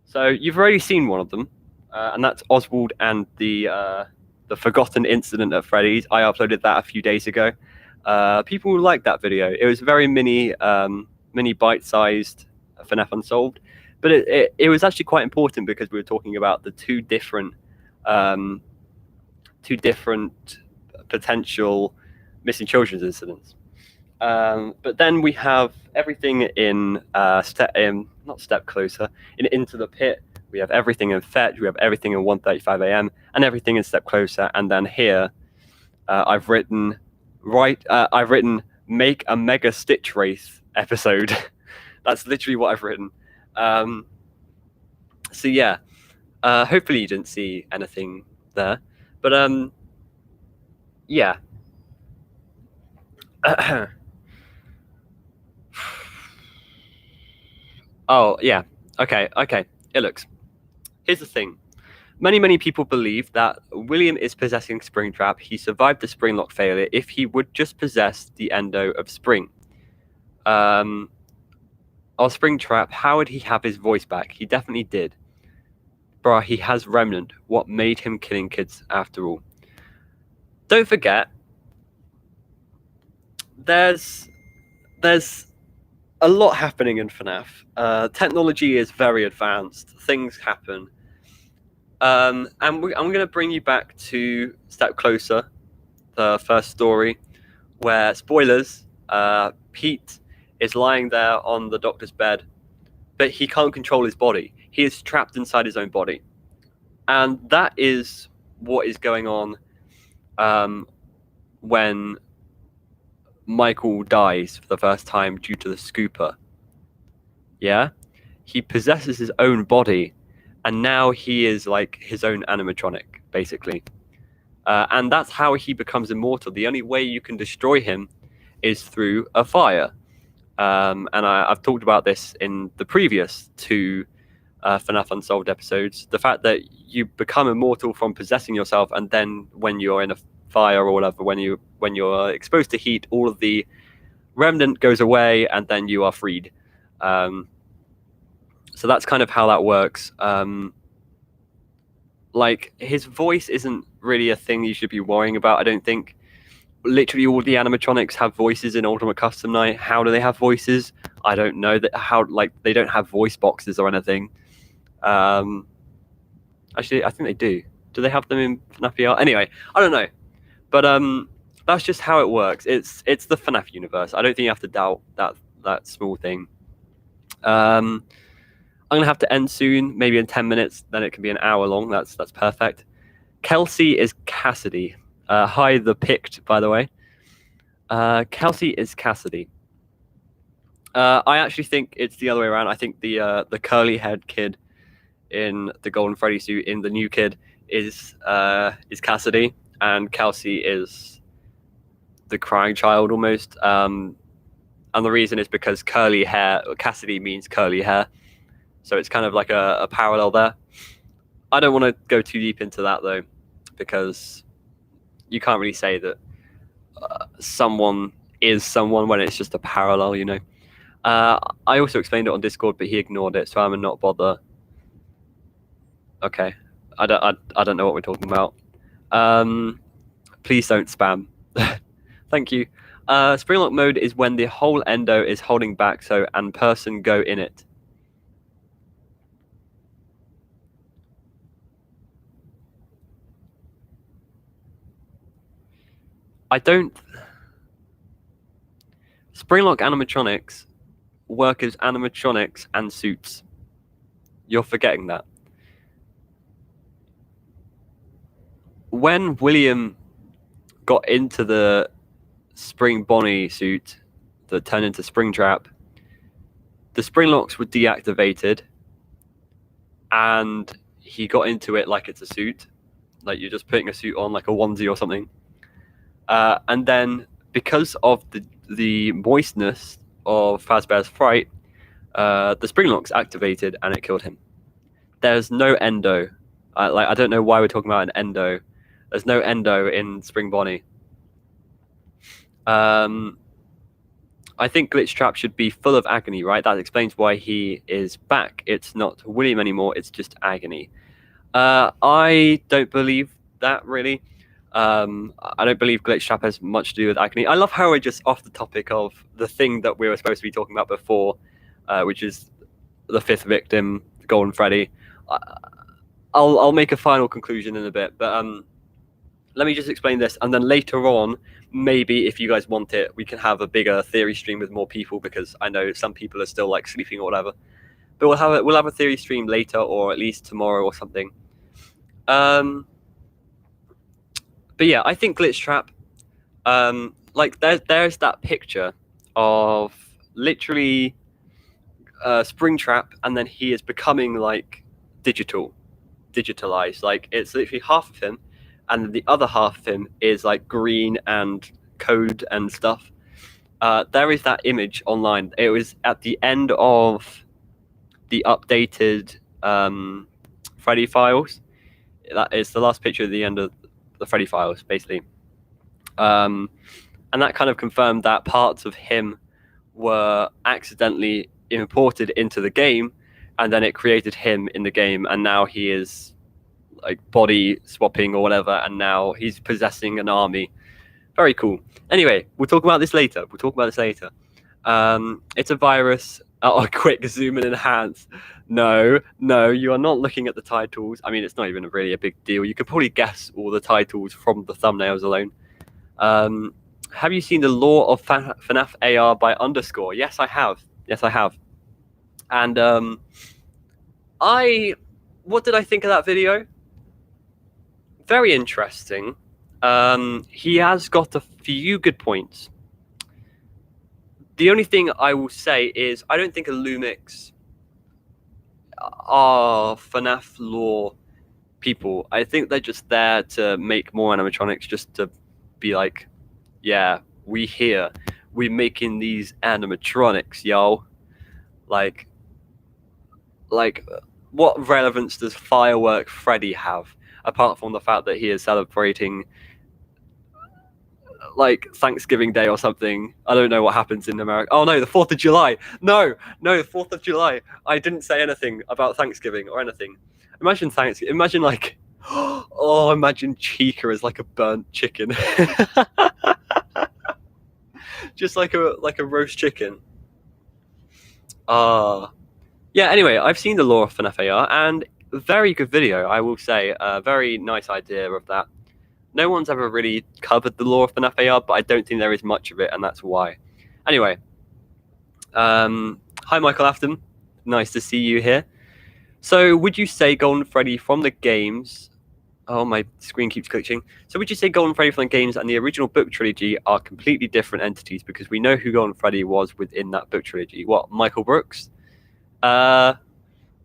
So you've already seen one of them, and that's Oswald and the Forgotten Incident at Freddy's. I uploaded that a few days ago. People liked that video. It was very mini bite-sized FNAF Unsolved, but it was actually quite important because we were talking about the two different potential missing children's incidents. But then we have everything in Step Closer, in Into the Pit. We have everything in Fetch. We have everything in 1:35 a.m. and everything in Step Closer. And then here, I've written make a Mega Stitch Race episode. That's literally what I've written. So yeah, hopefully you didn't see anything there, but yeah. Oh yeah, okay. It looks. Here's the thing. Many people believe that William is possessing Springtrap. He survived the Springlock failure if he would just possess the endo of Spring. Or Springtrap, how would he have his voice back? He definitely did. Bruh, he has Remnant. What made him killing kids after all? Don't forget, there's a lot happening in FNAF. Technology is very advanced. Things happen. And I'm going to bring you back to Step Closer, the first story, where, spoilers, Pete is lying there on the doctor's bed, but he can't control his body. He is trapped inside his own body. And that is what is going on when Michael dies for the first time due to the scooper. Yeah? He possesses his own body, and now he is like his own animatronic, basically. And that's how he becomes immortal. The only way you can destroy him is through a fire. And I've talked about this in the previous 2 FNAF Unsolved episodes. The fact that you become immortal from possessing yourself, and then when you're in a fire or whatever, when you're exposed to heat, all of the remnant goes away, and then you are freed. So that's kind of how that works. Like, his voice isn't really a thing you should be worrying about, I don't think. literally all the animatronics have voices in Ultimate Custom Night. How do they have voices? I don't know. That how, like, they don't have voice boxes or anything. Actually, I think they do. Do they have them in FNAF VR? Anyway, I don't know. But that's just how it works. It's the FNAF universe. I don't think you have to doubt that small thing. I'm gonna have to end soon, maybe in 10 minutes. Then it can be an hour long. That's perfect. Kelsey is Cassidy. Hi, the picked, by the way. Kelsey is Cassidy. I actually think it's the other way around. I think the curly-haired kid in the Golden Freddy suit in the new kid is Cassidy, and Kelsey is the crying child almost. And the reason is because curly hair, Cassidy means curly hair, so it's kind of like a parallel there. I don't want to go too deep into that though, because you can't really say that someone is someone when it's just a parallel, you know. I also explained it on Discord, but he ignored it, so I'm gonna not bother. Okay, I don't know what we're talking about. Please don't spam. Thank you. Springlock mode is when the whole endo is holding back, so and person go in it. I don't. Springlock animatronics work as animatronics and suits. You're forgetting that. When William got into the Spring Bonnie suit that turned into Springtrap, the Springlocks were deactivated, and he got into it like it's a suit, like you're just putting a suit on, like a onesie or something. And then because of the moistness of Fazbear's fright, the Springlocks activated and it killed him. There's no endo. I don't know why we're talking about an endo. There's no endo in Spring Bonnie. I think Glitch Trap should be full of agony, right? That explains why he is back. It's not William anymore. It's just agony. I don't believe that, really. I don't believe Glitch Trap has much to do with agony. I love how we're just off the topic of the thing that we were supposed to be talking about before, which is the fifth victim, Golden Freddy. I'll make a final conclusion in a bit, but let me just explain this, and then later on, maybe if you guys want it, we can have a bigger theory stream with more people, because I know some people are still like sleeping or whatever. But we'll have a theory stream later, or at least tomorrow or something. But yeah, I think Glitch Trap, like there's that picture of literally Springtrap, and then he is becoming like digitalized. Like it's literally half of him, and the other half of him is like green and code and stuff. There is that image online. It was at the end of the updated Freddy files. That is the last picture at the end of the Freddy files, basically. And that kind of confirmed that parts of him were accidentally imported into the game, and then it created him in the game, and now he is like body swapping or whatever, and now he's possessing an army. Very cool. Anyway, we'll talk about this later. It's a virus. Oh, quick zoom and enhance. No, you are not looking at the titles. I mean, it's not even really a big deal. You could probably guess all the titles from the thumbnails alone. Have you seen the Law of FNAF AR by Underscore? Yes, I have. And what did I think of that video? Very interesting. He has got a few good points. The only thing I will say is I don't think Illumix are FNAF lore people. I think they're just there to make more animatronics, just to be like, yeah, we're making these animatronics, yo. Like, what relevance does Firework Freddy have, apart from the fact that he is celebrating like Thanksgiving Day or something? I don't know what happens in America. Oh no, the 4th of July. No, the 4th of July. I didn't say anything about Thanksgiving or anything. Imagine Thanksgiving. Imagine like, imagine Chica as like a burnt chicken. Just like a roast chicken. Yeah, anyway, I've seen the lore of FNAF AR, and very good video, I will say. A very nice idea of that. No one's ever really covered the lore of FNAF AR, but I don't think there is much of it, and that's why. Anyway, hi Michael Afton, nice to see you here. So, would you say Golden Freddy from the games... Oh, my screen keeps glitching. So would you say Golden Freddy from the games and the original book trilogy are completely different entities? Because we know who Golden Freddy was within that book trilogy. What, Michael Brooks? I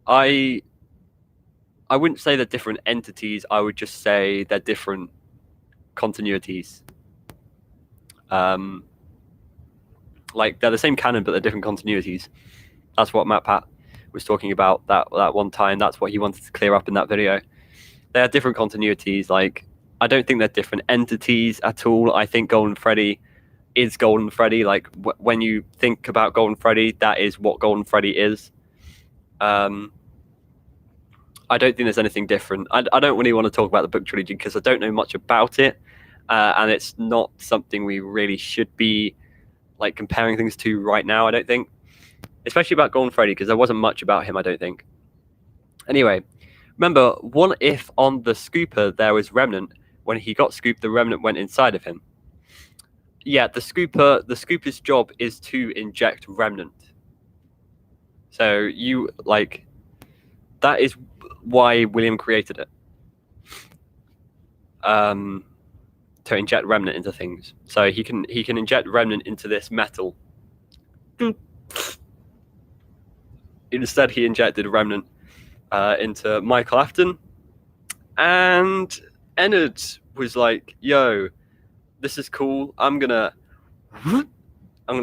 wouldn't say they're different entities. I would just say they're different continuities. Like, they're the same canon, but they're different continuities. That's what Matt Pat was talking about that one time. That's what he wanted to clear up in that video. They are different continuities. Like, I don't think they're different entities at all. I think Golden Freddy is Golden Freddy. Like, when you think about Golden Freddy, that is what Golden Freddy is. I don't think there's anything different. I don't really want to talk about the book trilogy because I don't know much about it, and it's not something we really should be like comparing things to right now. I don't think, especially about Golden Freddy, because there wasn't much about him. I don't think. Anyway. Remember, what if on the scooper there was Remnant? When he got scooped, the Remnant went inside of him. Yeah, the scooper's job is to inject Remnant. So you like that is why William created it. To inject Remnant into things. So he can inject Remnant into this metal. Instead, he injected Remnant into Michael Afton, and Ennard was like, "Yo, this is cool. I'm gonna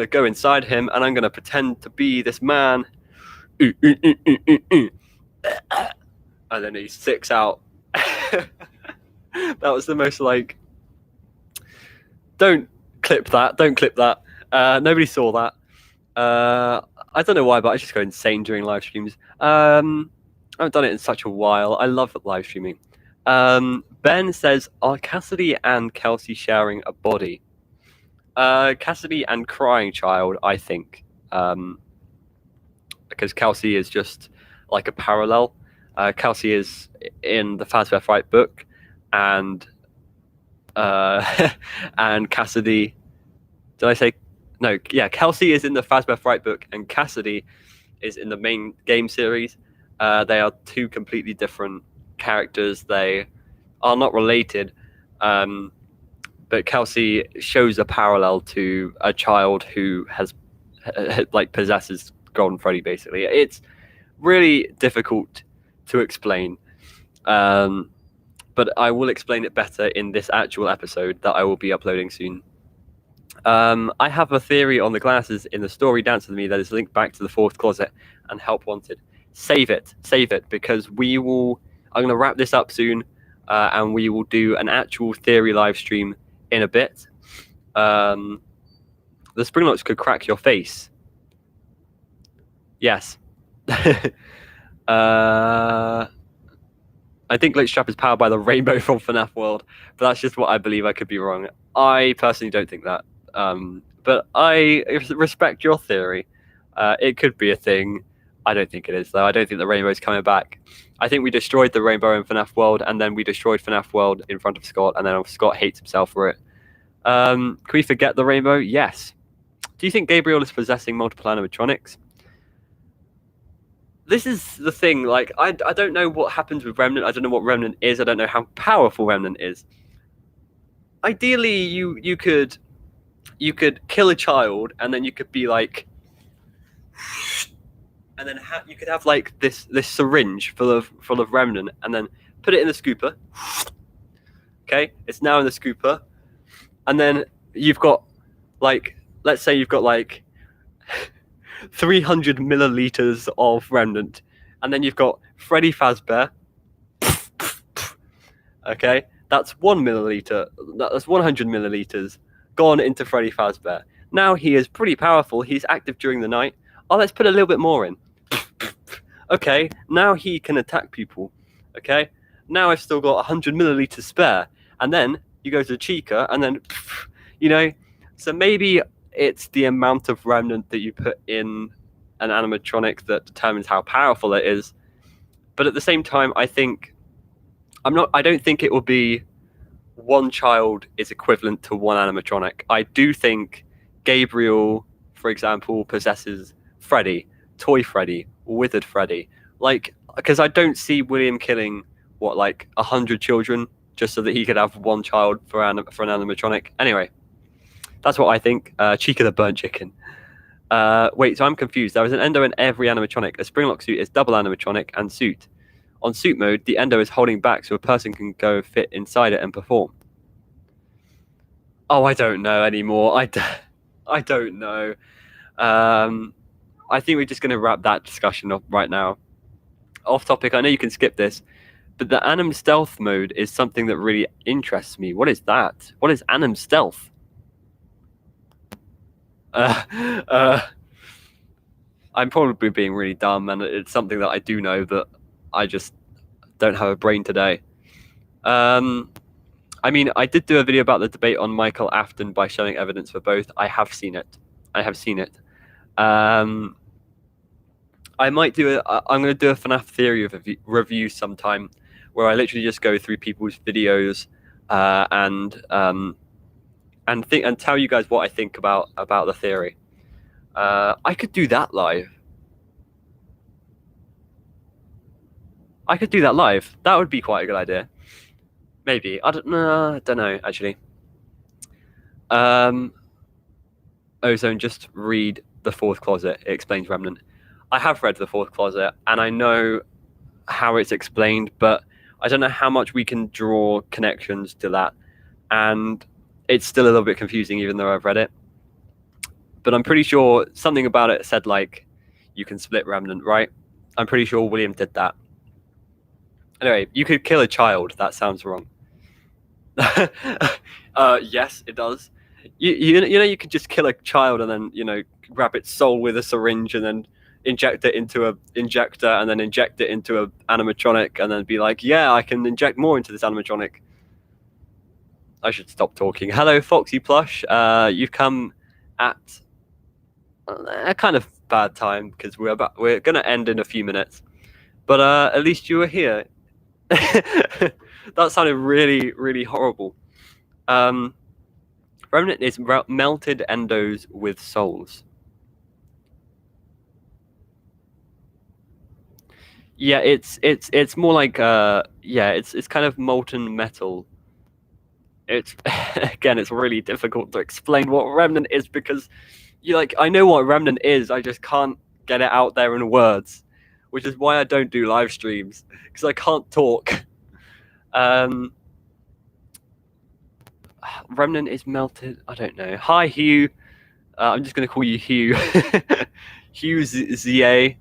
go inside him, and I'm gonna pretend to be this man." And then he sticks out. That was the most like. Don't clip that. Don't clip that. Nobody saw that. I don't know why, but I just go insane during live streams. I haven't done it in such a while. I love live streaming. Ben says, are Cassidy and Kelsey sharing a body? Cassidy and Crying Child, I think. Because Kelsey is just like a parallel. Kelsey is in the Fazbear Fright book, and and Cassidy... Did I say... No, yeah, Kelsey is in the Fazbear Fright book, and Cassidy is in the main game series. They are two completely different characters. They are not related, but Kelsey shows a parallel to a child who has like possesses Golden Freddy. Basically, it's really difficult to explain, but I will explain it better in this actual episode that I will be uploading soon. I have a theory on the glasses in the story Dance With Me that is linked back to the fourth closet and Help Wanted. Save it, because I'm going to wrap this up soon, and we will do an actual theory live stream in a bit. The Springlocks could crack your face. Yes. I think Glitch Trap is powered by the rainbow from FNAF World, but that's just what I believe. I could be wrong. I personally don't think that. But I respect your theory. It could be a thing. I don't think it is, though. I don't think the rainbow is coming back. I think we destroyed the rainbow in FNAF World, and then we destroyed FNAF World in front of Scott, and then Scott hates himself for it. Can we forget the rainbow? Yes. Do you think Gabriel is possessing multiple animatronics? This is the thing. Like, I don't know what happens with Remnant. I don't know what Remnant is. I don't know how powerful Remnant is. Ideally, you could kill a child, and then you could be like... And then you could have like this syringe full of Remnant, and then put it in the scooper. Okay, it's now in the scooper, and then you've got like, let's say you've got like 300 milliliters of Remnant, and then you've got Freddy Fazbear. Okay, that's 1 milliliter. That's 100 milliliters gone into Freddy Fazbear. Now he is pretty powerful. He's active during the night. Oh, let's put a little bit more in. Okay, now he can attack people. Okay, now I've still got 100 milliliters spare. And then you go to Chica, and then, you know, so maybe it's the amount of remnant that you put in an animatronic that determines how powerful it is. But at the same time, I don't think it will be one child is equivalent to one animatronic. I do think Gabriel, for example, possesses Freddy, Toy Freddy, Withered Freddy. Like, because I don't see William killing, 100 children just so that he could have one child for an animatronic. Anyway, that's what I think. Cheek of the burnt chicken. Wait, so I'm confused. There is an endo in every animatronic. A Springlock suit is double animatronic and suit. On suit mode, the endo is holding back so a person can go fit inside it and perform. Oh, I don't know anymore. I don't know. I think we're just going to wrap that discussion up right now. Off topic, I know you can skip this, but the Anim Stealth mode is something that really interests me. What is that? What is Anim Stealth? I'm probably being really dumb, and it's something that I do know that I just don't have a brain today. I mean, I did do a video about the debate on Michael Afton by showing evidence for both. I have seen it. I might do I'm going to do a FNAF theory review sometime, where I literally just go through people's videos and tell you guys what I think about the theory. I could do that live. That would be quite a good idea. Maybe. I don't know, actually. Ozone, just read The Fourth Closet. It explains Remnant. I have read The Fourth Closet, and I know how it's explained, but I don't know how much we can draw connections to that. And it's still a little bit confusing, even though I've read it. But I'm pretty sure something about it said, like, you can split Remnant, right? I'm pretty sure William did that. Anyway, you could kill a child. That sounds wrong. Yes, it does. You know, you could just kill a child and then, grab its soul with a syringe and then inject it into a injector and then inject it into a animatronic and then be like, yeah, I can inject more into this animatronic. I should stop talking. Hello, Foxy Plush. You've come at a kind of bad time because we're going to end in a few minutes. But at least you were here. That sounded really, really horrible. Remnant is melted endos with souls. Yeah, it's more like it's kind of molten metal. It's again, it's really difficult to explain what Remnant is because I know what Remnant is, I just can't get it out there in words, which is why I don't do live streams because I can't talk. Remnant is melted. I don't know. Hi, Hugh. I'm just going to call you Hugh. Hugh ZA.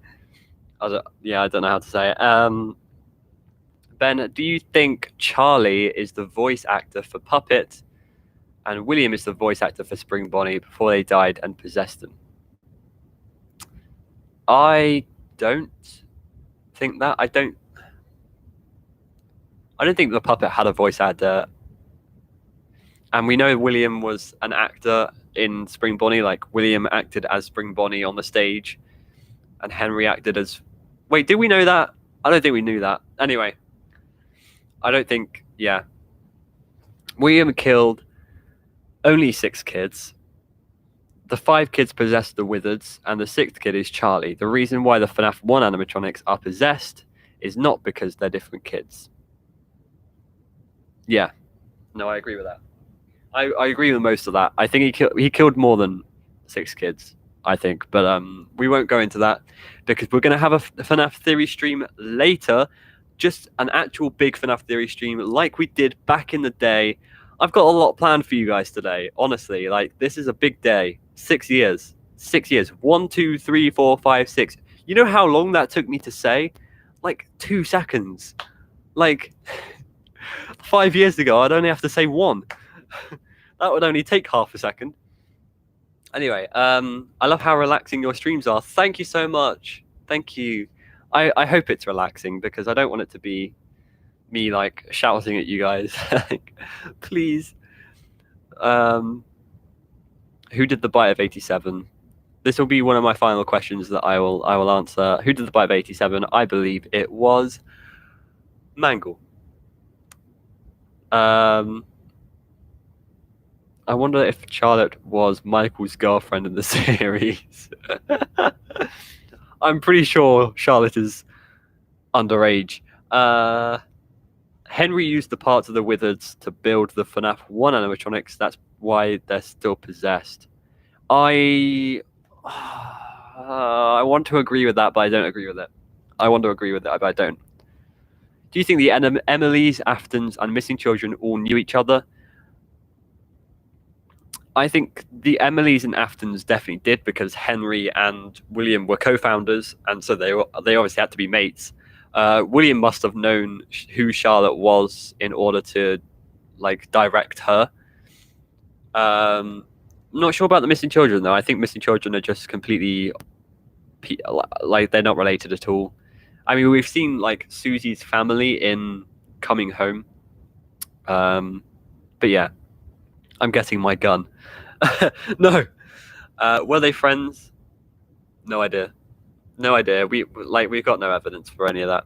I don't know how to say it. Ben, do you think Charlie is the voice actor for Puppet and William is the voice actor for Spring Bonnie before they died and possessed them? I don't think that. I don't think the Puppet had a voice actor. And we know William was an actor in Spring Bonnie. Like, William acted as Spring Bonnie on the stage. And Henry acted as... Wait, did we know that? I don't think we knew that. Anyway. I don't think... Yeah. William killed only 6 kids. The 5 kids possessed the Wizards. And the 6th kid is Charlie. The reason why the FNAF 1 animatronics are possessed is not because they're different kids. Yeah. No, I agree with that. I agree with most of that. I think he killed more than 6 kids, I think. But we won't go into that because we're going to have a FNAF theory stream later. Just an actual big FNAF theory stream like we did back in the day. I've got a lot planned for you guys today. Honestly, this is a big day. 6 years. 6 years. 1, 2, 3, 4, 5, 6. You know how long that took me to say? 2 seconds. 5 years ago, I'd only have to say 1. That would only take half a second. Anyway, I love how relaxing your streams are. Thank you so much. Thank you. I hope it's relaxing because I don't want it to be me shouting at you guys. Please. Who did the bite of 87? This will be one of my final questions that I will answer. Who did the bite of 87? I believe it was Mangle. I wonder if Charlotte was Michael's girlfriend in the series. I'm pretty sure Charlotte is underage. Henry used the parts of the Wizards to build the FNAF 1 animatronics. That's why they're still possessed. I want to agree with that, but I don't agree with it. I want to agree with it, but I don't. Do you think the Emilys, Aftons, and Missing Children all knew each other? I think the Emilys and Aftons definitely did, because Henry and William were co-founders, and so they obviously had to be mates. William must have known who Charlotte was in order to like direct her. Not sure about the Missing Children though. I think Missing Children are just completely like they're not related at all. I mean, we've seen like Susie's family in Coming Home. But yeah, I'm getting my gun. No. Were they friends? No idea. No idea. We've got no evidence for any of that.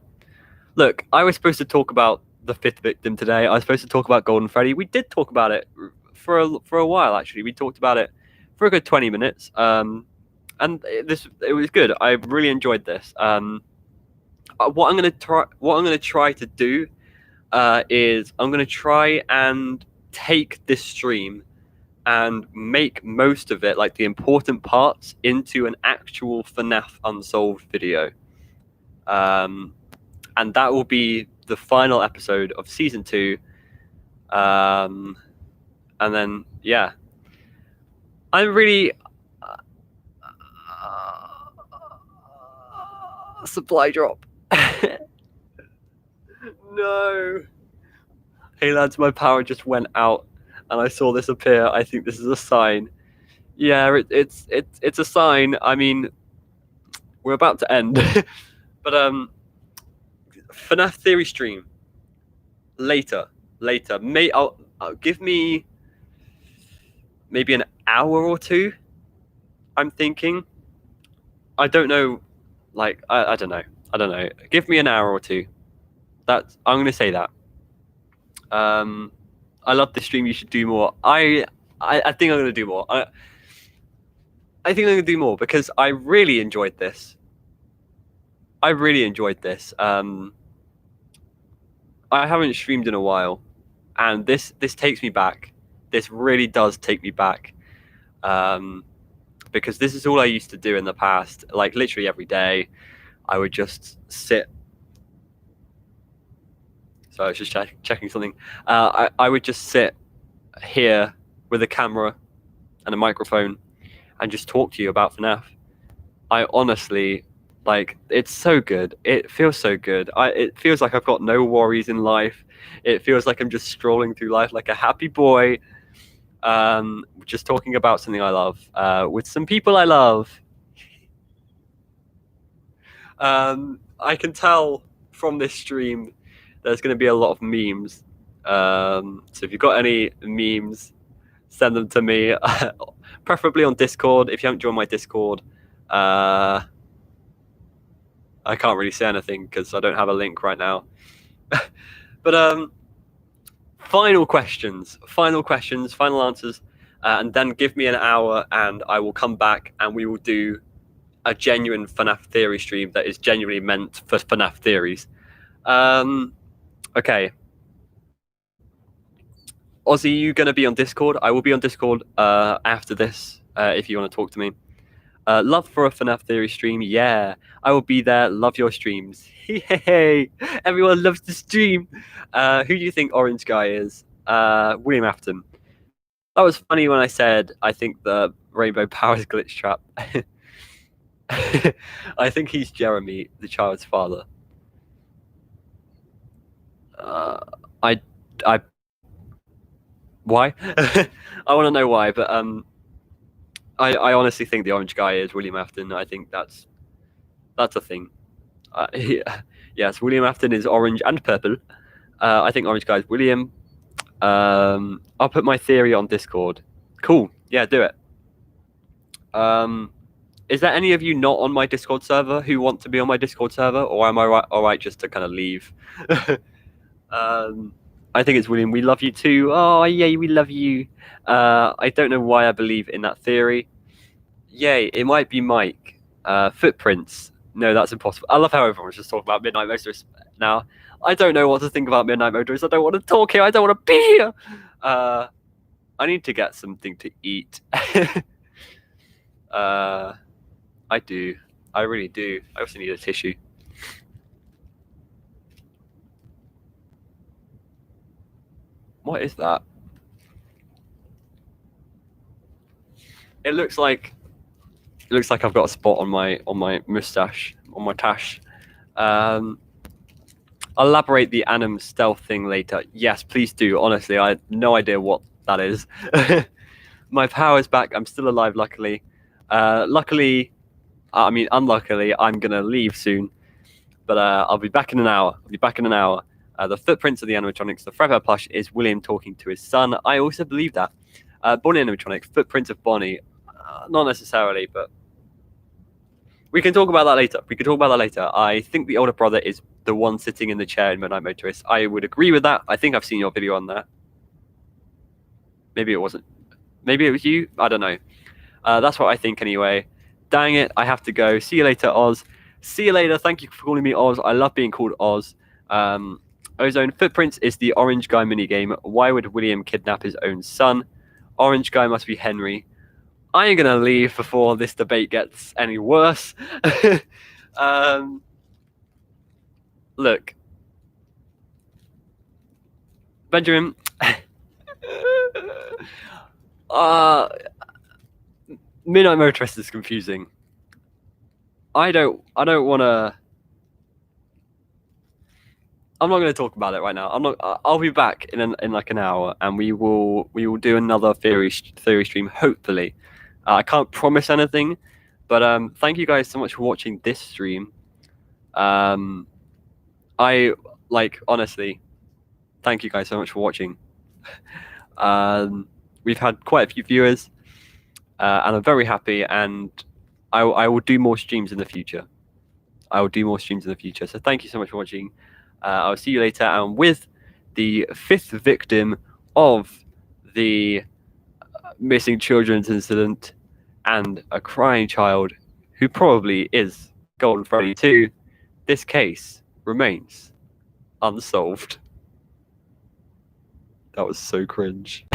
Look, I was supposed to talk about the 5th victim today. I was supposed to talk about Golden Freddy. We did talk about it for a while actually. We talked about it for a good 20 minutes. And it was good. I really enjoyed this. What I'm gonna try to do is I'm gonna try and take this stream and make most of it, like the important parts, into an actual FNAF Unsolved video. And that will be the final episode of season 2. And then, yeah. I'm really... supply drop. No. Hey lads, my power just went out. And I saw this appear. I think this is a sign. Yeah, it's a sign. I mean, we're about to end. But FNAF theory stream later. I'll give me maybe an hour or two. I'm thinking. I don't know. Like I don't know. Give me an hour or two. I'm gonna say that. I love the stream. You should do more. I think I'm going to do more. I think I'm going to do more because I really enjoyed this. I haven't streamed in a while, and this takes me back. This really does take me back, because this is all I used to do in the past. Like literally every day, I would just sit. So I was just checking something. I would just sit here with a camera and a microphone and just talk to you about FNAF. I honestly, like, it's so good. It feels so good. It feels like I've got no worries in life. It feels like I'm just strolling through life like a happy boy, just talking about something I love, with some people I love. I can tell from this stream there's going to be a lot of memes. So if you've got any memes, send them to me, preferably on Discord. If you haven't joined my Discord, I can't really say anything because I don't have a link right now. But final questions, final answers, and then give me an hour and I will come back and we will do a genuine FNAF theory stream that is genuinely meant for FNAF theories. Okay. Ozzy, you going to be on Discord? I will be on Discord after this, if you want to talk to me. Love for a FNAF theory stream. Yeah, I will be there. Love your streams. Hey, everyone loves the stream. Who do you think Orange Guy is? William Afton. That was funny when I said I think the Rainbow Powers glitch trap. I think he's Jeremy, the child's father. Why? I want to know why, but I honestly think the Orange Guy is William Afton. I think that's a thing. Yes, William Afton is orange and purple. I think Orange Guy is William. I'll put my theory on Discord. Cool. Yeah, do it. Is there any of you not on my Discord server who want to be on my Discord server, or am I all right just to kind of leave? I think it's William. We love you too. Oh, yay, we love you. I don't know why I believe in that theory. Yay, it might be Mike. Footprints. No, that's impossible. I love how everyone's just talking about Midnight Motorists now. I don't know what to think about Midnight Motorists. I don't want to talk here. I don't want to be here. I need to get something to eat. I do. I really do. I also need a tissue. What is that? It looks like I've got a spot on my mustache, on my tash. I'll elaborate the Anim stealth thing later. Yes, please do. Honestly, I have no idea what that is. My power's back. I'm still alive, luckily. Unluckily, I'm gonna leave soon, but I'll be back in an hour. The footprints of the animatronics, the Forever plush is William talking to his son. I also believe that. Bonnie animatronic, footprints of Bonnie. Not necessarily, but we can talk about that later. I think the older brother is the one sitting in the chair in Midnight Motorist. I would agree with that. I think I've seen your video on that. Maybe it wasn't. Maybe it was you. I don't know. That's what I think anyway. Dang it, I have to go. See you later, Oz. See you later. Thank you for calling me Oz. I love being called Oz. Ozone Footprints is the orange guy minigame. Why would William kidnap his own son? Orange guy must be Henry. I ain't gonna leave before this debate gets any worse. Look, Benjamin. Midnight Motorist is confusing. I don't want to. I'm not going to talk about it right now. I'll be back in like an hour, and we will do another theory stream. Hopefully, I can't promise anything, but thank you guys so much for watching this stream. Honestly, thank you guys so much for watching. We've had quite a few viewers, and I'm very happy. And I will do more streams in the future. So thank you so much for watching. I'll see you later. And with the 5th victim of the missing children's incident and a crying child who probably is Golden Freddy 2, this case remains unsolved. That was so cringe.